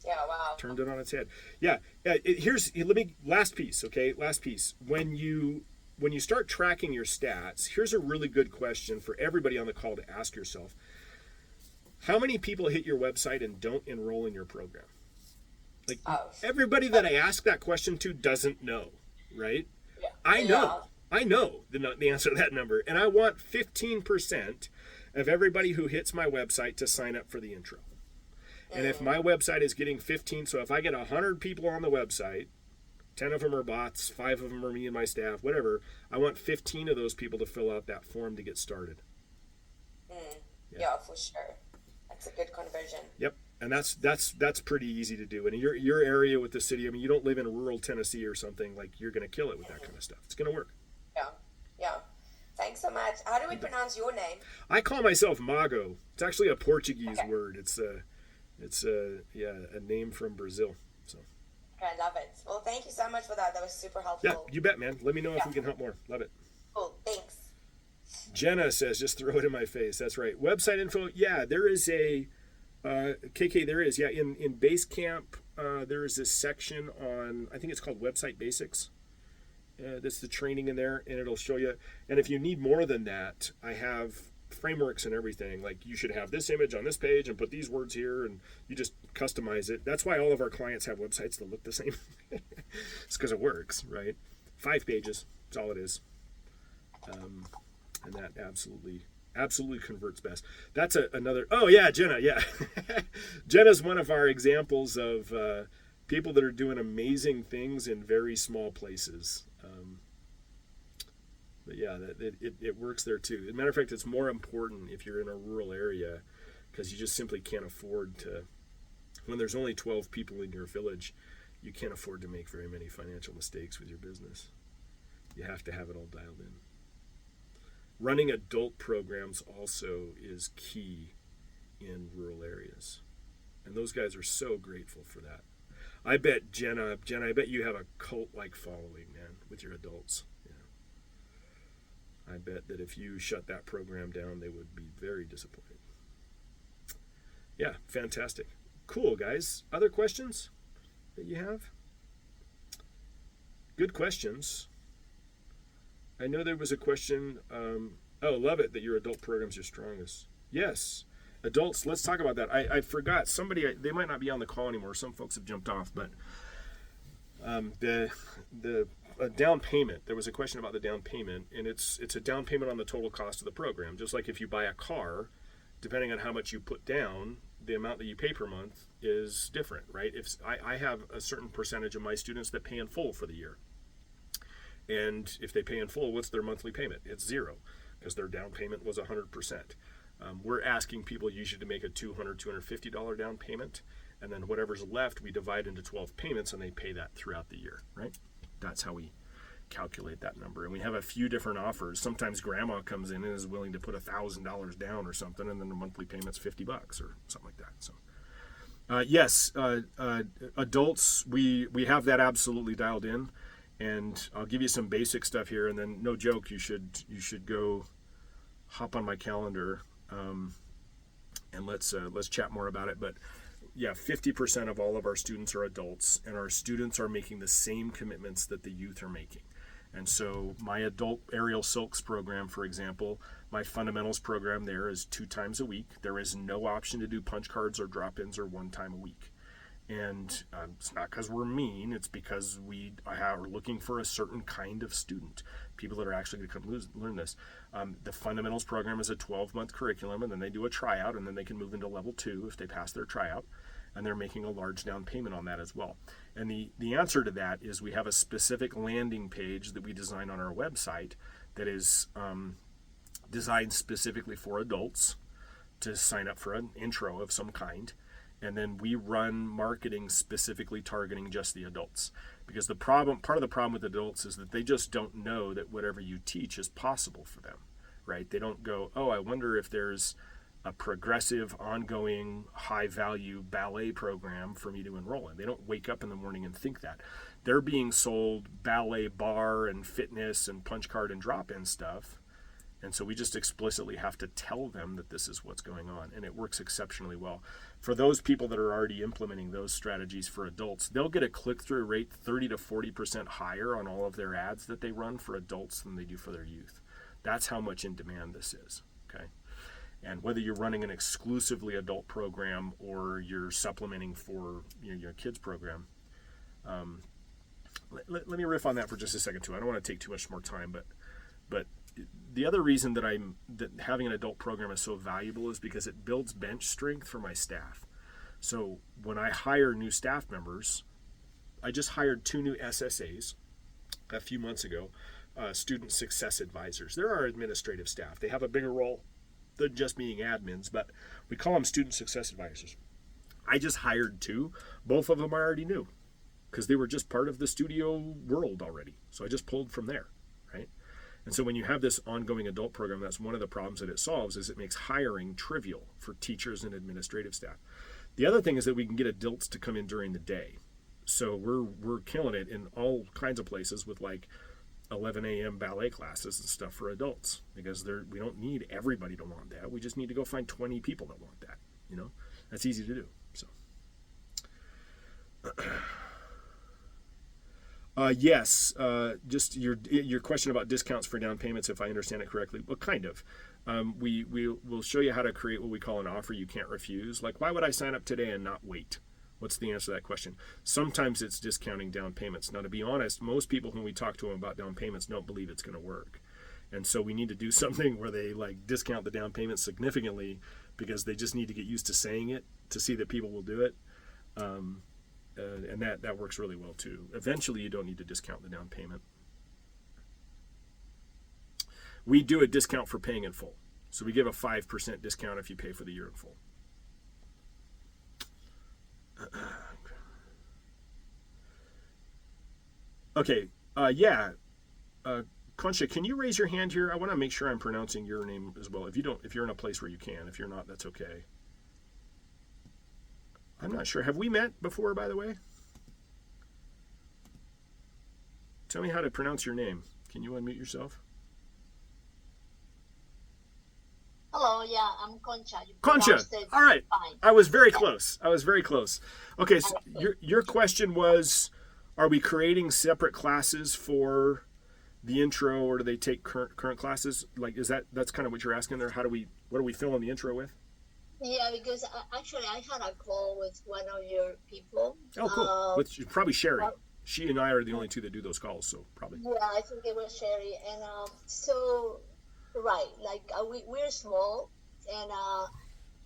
turned it on its head. Last piece, okay? Last piece. When you start tracking your stats, here's a really good question for everybody on the call to ask yourself. How many people hit your website and don't enroll in your program? Like, everybody that I ask that question to doesn't know, right? Yeah. I know the answer to that number. And I want 15% of everybody who hits my website to sign up for the intro. And if my website is getting 15, so if I get 100 people on the website, 10 of them are bots, 5 of them are me and my staff, whatever. I want 15 of those people to fill out that form to get started. Yeah, for sure. That's a good conversion. Yep. And that's pretty easy to do. And in your area with the city, I mean, you don't live in rural Tennessee or something, like you're going to kill it with that kind of stuff. It's going to work. Yeah, yeah. Thanks so much. How do we pronounce your name? I call myself Mago. It's actually a Portuguese Okay. word. It's a name from Brazil. So I love it. Well, thank you so much for that. That was super yeah, helpful. you bet, man. Let me know if Yeah. we can help more. Love it. Cool. Thanks. Jenna says, just throw it in my face. That's right. Website info. Yeah, there is a KK. There is. Yeah, in Basecamp, there is this section on. I think it's called Website Basics. That's the training in there, and it'll show you. And if you need more than that, I have frameworks and everything. Like you should have this image on this page and put these words here, and you just customize it. That's why all of our clients have websites that look the same. It's because it works, right? 5 pages. That's all it is. And that absolutely converts best. That's another. Oh yeah, Jenna. Yeah, Jenna's one of our examples of people that are doing amazing things in very small places. But yeah, it works there too. As a matter of fact, it's more important if you're in a rural area, because you just simply can't afford to. When there's only 12 people in your village, you can't afford to make very many financial mistakes with your business. You have to have it all dialed in. Running adult programs also is key in rural areas. And those guys are so grateful for that. I bet Jenna, I bet you have a cult-like following, man, with your adults. Yeah. I bet that if you shut that program down, they would be very disappointed. Yeah, fantastic. Cool, guys. Other questions that you have? Good questions. I know there was a question. Love it that your adult program's your strongest. Yes. Adults, let's talk about that. I forgot. Somebody, they might not be on the call anymore. Some folks have jumped off, but the down payment, there was a question about the down payment, and it's a down payment on the total cost of the program. Just like if you buy a car, depending on how much you put down, the amount that you pay per month is different, right? If I have a certain percentage of my students that pay in full for the year. And if they pay in full, what's their monthly payment? It's 0, because their down payment was 100%. We're asking people usually to make a $200, $250 down payment, and then whatever's left, we divide into 12 payments, and they pay that throughout the year, right? That's how we calculate that number. And we have a few different offers. Sometimes grandma comes in and is willing to put $1,000 down or something, and then the monthly payment's $50 or something like that. So, yes, adults, we have that absolutely dialed in. And I'll give you some basic stuff here, and then no joke, you should go hop on my calendar, and let's chat more about it. But yeah, 50% of all of our students are adults, and our students are making the same commitments that the youth are making. And so my adult aerial silks program, for example, my fundamentals program there is 2 times a week. There is no option to do punch cards or drop-ins or 1 time a week. And it's not because we're mean, it's because we are looking for a certain kind of student, people that are actually going to come learn this. The fundamentals program is a 12-month curriculum, and then they do a tryout, and then they can move into level 2 if they pass their tryout, and they're making a large down payment on that as well. And the answer to that is we have a specific landing page that we design on our website that is designed specifically for adults to sign up for an intro of some kind. And then we run marketing specifically targeting just the adults, because part of the problem with adults is that they just don't know that whatever you teach is possible for them, right? They don't go, oh, I wonder if there's a progressive, ongoing, high-value ballet program for me to enroll in. They don't wake up in the morning and think that. They're being sold ballet bar and fitness and punch card and drop-in stuff. And so we just explicitly have to tell them that this is what's going on, and it works exceptionally well. For those people that are already implementing those strategies for adults, they'll get a click-through rate 30 to 40% higher on all of their ads that they run for adults than they do for their youth. That's how much in demand this is, okay? And whether you're running an exclusively adult program or you're supplementing for your kids program, let me riff on that for just a second too. I don't want to take too much more time, but the other reason that having an adult program is so valuable is because it builds bench strength for my staff. So when I hire new staff members, I just hired 2 new SSAs a few months ago, student success advisors. They're our administrative staff. They have a bigger role than just being admins, but we call them student success advisors. I just hired 2. Both of them I already knew because they were just part of the studio world already. So I just pulled from there, right? And so when you have this ongoing adult program, that's one of the problems that it solves is it makes hiring trivial for teachers and administrative staff. The other thing is that we can get adults to come in during the day. So we're killing it in all kinds of places with like 11 a.m. ballet classes and stuff for adults because we don't need everybody to want that. We just need to go find 20 people that want that. You know, that's easy to do. So, yes, just your question about discounts for down payments, if I understand it correctly. Well, kind of. We'll show you how to create what we call an offer you can't refuse. Like, why would I sign up today and not wait? What's the answer to that question? Sometimes it's discounting down payments. Now, to be honest, most people when we talk to them about down payments don't believe it's going to work. And so we need to do something where they like discount the down payment significantly because they just need to get used to saying it to see that people will do it. And that works really well too. Eventually, you don't need to discount the down payment. We do a discount for paying in full. So we give a 5% discount if you pay for the year in full. Okay, Concha, can you raise your hand here? I want to make sure I'm pronouncing your name as well. If you're in a place where you can. If you're not, that's okay. I'm not sure. Have we met before, by the way? Tell me how to pronounce your name. Can you unmute yourself? Hello, yeah, I'm Concha. Concha. All right. Fine. I was very close. Okay, so your question was, are we creating separate classes for the intro, or do they take current classes? Like, that's kind of what you're asking there? What are we filling the intro with? Yeah, because actually I had a call with one of your people. Oh, cool. With probably Sherry. She and I are the only 2 that do those calls, so probably. Yeah, I think it was Sherry. And so, right, like we're small, and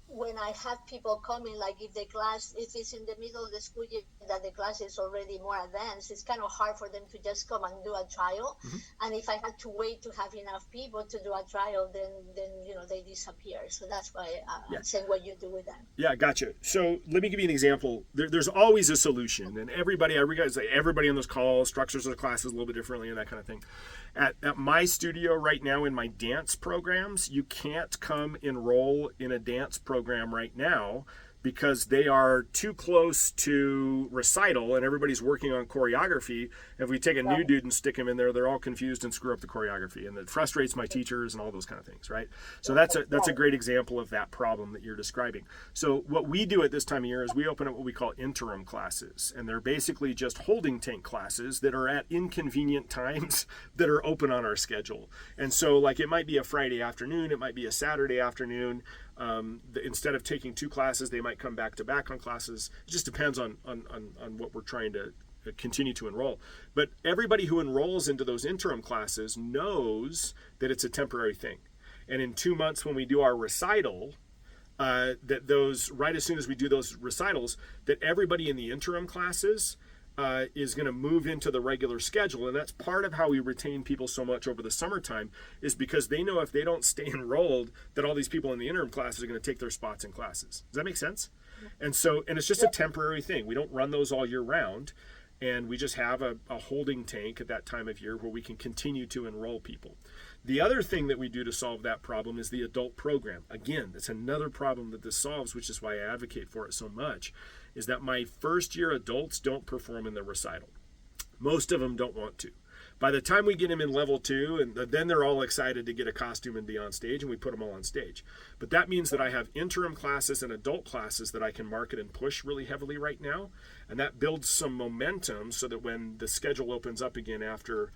when I have people coming, like if it's in the middle of the school year that the class is already more advanced, it's kind of hard for them to just come and do a trial. Mm-hmm. And if I had to wait to have enough people to do a trial, then they disappear. So that's why I'm saying what you do with them. Yeah, gotcha. So let me give you an example. There's always a solution, and everybody on those calls structures their classes a little bit differently and that kind of thing. At my studio right now in my dance programs, you can't come enroll in a dance program right now because they are too close to recital and everybody's working on choreography. If we take a new dude and stick him in there, they're all confused and screw up the choreography, and it frustrates my teachers and all those kind of things, right? So that's a great example of that problem that you're describing. So what we do at this time of year is we open up what we call interim classes, and they're basically just holding tank classes that are at inconvenient times that are open on our schedule. And so like it might be a Friday afternoon, it might be a Saturday afternoon. Instead of taking 2 classes, they might come back to back on classes. It just depends on what we're trying to continue to enroll. But everybody who enrolls into those interim classes knows that it's a temporary thing. And in 2 months when we do our recital, right as soon as we do those recitals, that everybody in the interim classes is going to move into the regular schedule. And that's part of how we retain people so much over the summertime, is because they know if they don't stay enrolled, that all these people in the interim classes are going to take their spots in classes. Does that make sense? And it's just a temporary thing. We don't run those all year round, and we just have a holding tank at that time of year where we can continue to enroll people. The other thing that we do to solve that problem is the adult program. Again, that's another problem that this solves, which is why I advocate for it so much, is that my first year adults don't perform in the recital. Most of them don't want to. By the time we get them in level 2, and then they're all excited to get a costume and be on stage, and we put them all on stage. But that means that I have interim classes and adult classes that I can market and push really heavily right now, and that builds some momentum so that when the schedule opens up again after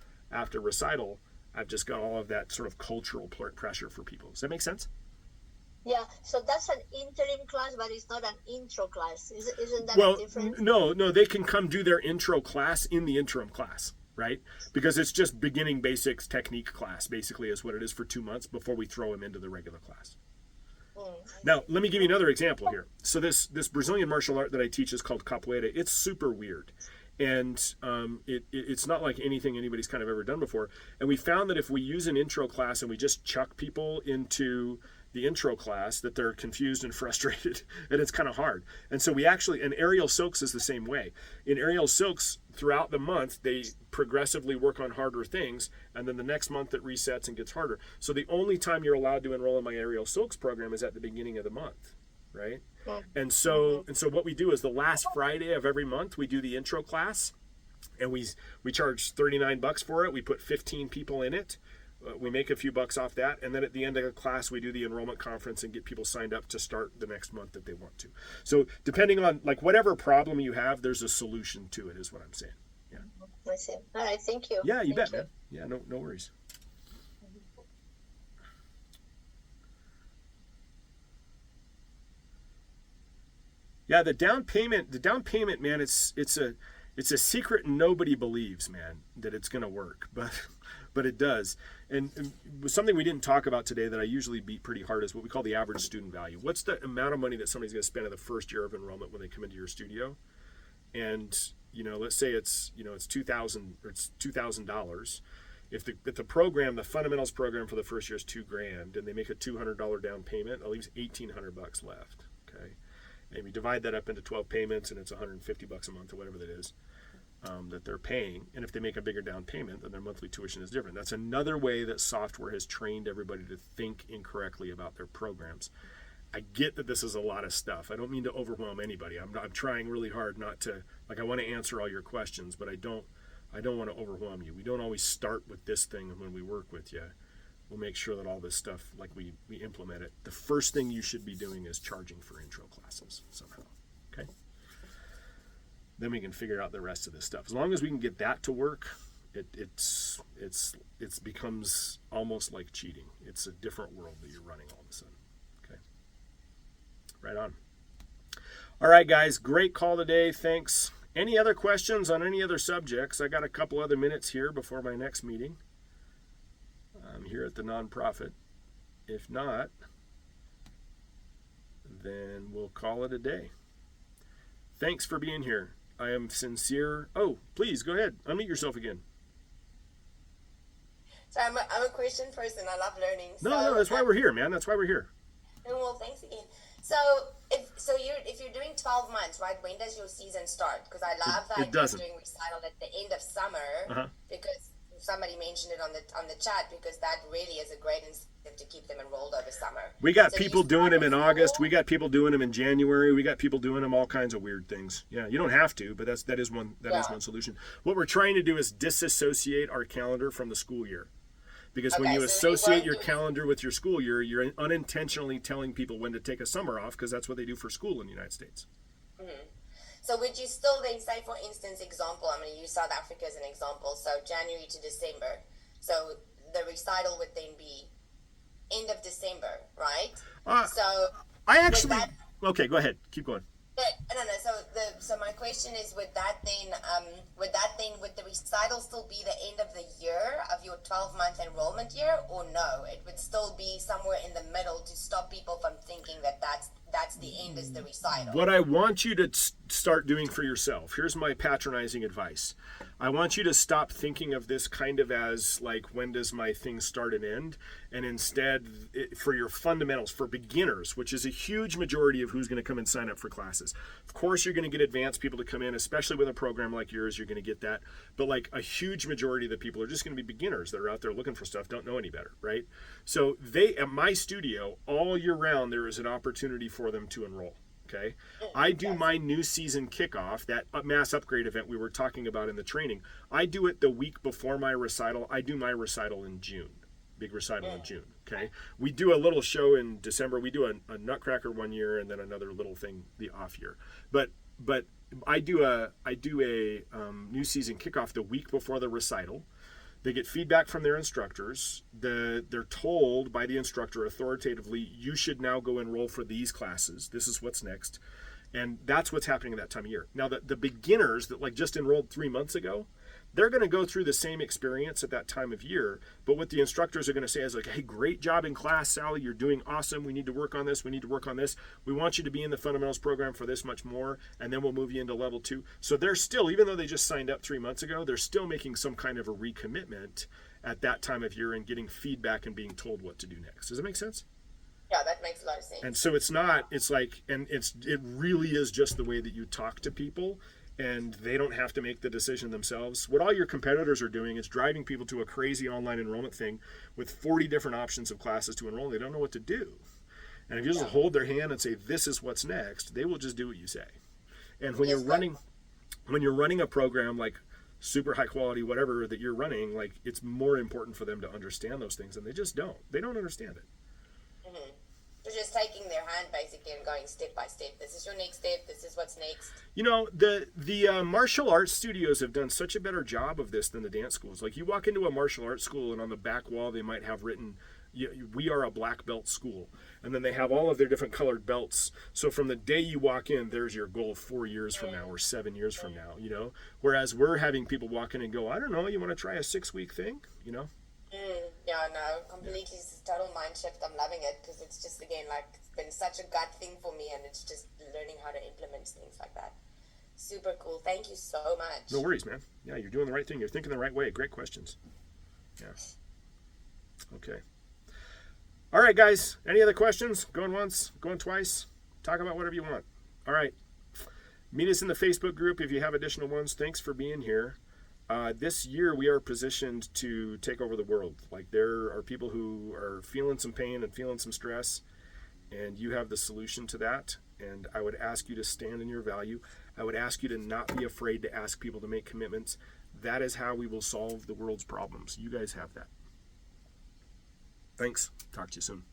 recital, I've just got all of that sort of cultural pressure for people. Does that make sense? Yeah, so that's an interim class, but it's not an intro class. Isn't that a difference? No, they can come do their intro class in the interim class, right? Because it's just beginning basics technique class, basically, is what it is for 2 months before we throw them into the regular class. Now, let me give you another example here. So this Brazilian martial art that I teach is called capoeira. It's super weird. And it's not like anything anybody's kind of ever done before. And we found that if we use an intro class and we just chuck people into the intro class that they're confused and frustrated, and it's kind of hard. And so we actually, and Aerial Silks is the same way. In Aerial Silks, throughout the month, they progressively work on harder things, and then the next month it resets and gets harder. So the only time you're allowed to enroll in my Aerial Silks program is at the beginning of the month, right? And so what we do is the last Friday of every month, we do the intro class, and we charge $39 for it. We put 15 people in it. We make a few bucks off that, and then at the end of the class we do the enrollment conference and get people signed up to start the next month that they want to. So depending on like whatever problem you have, there's a solution to it, is what I'm saying. Yeah. I see. All right, thank you. Yeah, you Thank bet, man. Yeah, no worries. Yeah, the down payment, man, it's a secret nobody believes, man, that it's going to work, but it does. And something we didn't talk about today that I usually beat pretty hard is what we call the average student value. What's the amount of money that somebody's going to spend in the first year of enrollment when they come into your studio? And let's say it's $2,000 or it's $2,000. If the program, the fundamentals program for the first year is $2,000, and they make a $200 down payment, that leaves $1,800 left. Okay. And we divide that up into 12 payments, and it's $150 a month or whatever that is that they're paying. And if they make a bigger down payment, then their monthly tuition is different. That's another way that software has trained everybody to think incorrectly about their programs. I get that this is a lot of stuff. I don't mean to overwhelm anybody. I'm trying really hard not to, I want to answer all your questions, but I don't want to overwhelm you. We don't always start with this thing when we work with you. We'll make sure that all this stuff, we implement it. The first thing you should be doing is charging for intro classes somehow, okay? Then we can figure out the rest of this stuff. As long as we can get that to work, it becomes almost like cheating. It's a different world that you're running all of a sudden, okay? Right on. All right, guys, great call today. Thanks. Any other questions on any other subjects? I got a couple other minutes here before my next meeting. I'm here at the nonprofit. If not, then we'll call it a day. Thanks for being here. I am sincere. Oh, please go ahead. Unmute yourself again. So I'm a Christian person. I love learning. No, that's why we're here, man. That's why we're here. Well, thanks again. So if you're doing 12 months, right? When does your season start? Because I love that you're doing recital at the end of summer, because somebody mentioned it on the chat, because that really is a great incentive to keep them enrolled over summer. We got people doing them in August. We got people doing them in January. We got people doing them all kinds of weird things. Yeah, you don't have to, but that is one solution. What we're trying to do is disassociate our calendar from the school year. Because when you associate your calendar with your school year, you're unintentionally telling people when to take a summer off, because that's what they do for school in the United States. Mm-hmm. So would you still then say, for instance, example, I'm going to use South Africa as an example, so January to December. So the recital would then be end of December, right? Okay, go ahead. Keep going. No. So my question is, would the recital still be the end of the year of your 12-month enrollment year, or no? It would still be somewhere in the middle to stop people from thinking that that's the end, is the recital. What I want you to start doing for yourself, here's my patronizing advice. I want you to stop thinking of this kind of as when does my thing start and end, and instead for your fundamentals, for beginners, which is a huge majority of who's going to come and sign up for classes. Of course, you're going to get advanced people to come in, especially with a program like yours, you're going to get that. But a huge majority of the people are just going to be beginners that are out there looking for stuff, don't know any better, right? So at my studio, all year round, there is an opportunity for them to enroll. Okay, I do my new season kickoff, that mass upgrade event we were talking about in the training. I do it the week before my recital. I do my recital in June, big recital in June. Okay, we do a little show in December. We do a Nutcracker one year and then another little thing the off year. But I do a new season kickoff the week before the recital. They get feedback from their instructors. They're told by the instructor authoritatively, you should now go enroll for these classes. This is what's next. And that's what's happening at that time of year. Now, the beginners that just enrolled 3 months ago, they're going to go through the same experience at that time of year. But what the instructors are going to say is hey, great job in class, Sally. You're doing awesome. We need to work on this. We need to work on this. We want you to be in the fundamentals program for this much more. And then we'll move you into level 2. So they're still, even though they just signed up 3 months ago, they're still making some kind of a recommitment at that time of year and getting feedback and being told what to do next. Does that make sense? Yeah, that makes a lot of sense. And so it's not, it's like, and it really is just the way that you talk to people, and they don't have to make the decision themselves. What all your competitors are doing is driving people to a crazy online enrollment thing with 40 different options of classes to enroll. They don't know what to do. And if you just hold their hand and say, this is what's next, they will just do what you say. And when you're running a program like super high quality, whatever that you're running, like, it's more important for them to understand those things, and they just don't. They don't understand it. Mm-hmm. So just taking their hand basically and going step by step. This is your next step. This is what's next. You know, the martial arts studios have done such a better job of this than the dance schools. Like, you walk into a martial arts school, and on the back wall they might have written, "We are a black belt school," and then they have all of their different colored belts. So from the day you walk in, there's your goal 4 years from now or 7 years from now. You know, whereas we're having people walk in and go, "I don't know, you want to try a 6-week thing?" You know. Yeah, no, completely total mind shift. I'm loving it because it's just, again, like, it's been such a gut thing for me, and it's just learning how to implement things like that. Super cool. Thank you so much. No worries, man. Yeah, you're doing the right thing. You're thinking the right way. Great questions. Yeah. Okay. All right, guys. Any other questions? Going once, going twice. Talk about whatever you want. All right. Meet us in the Facebook group if you have additional ones. Thanks for being here. This year we are positioned to take over the world. Like, there are people who are feeling some pain and feeling some stress, and you have the solution to that. And I would ask you to stand in your value. I would ask you to not be afraid to ask people to make commitments. That is how we will solve the world's problems. You guys have that. Thanks. Talk to you soon.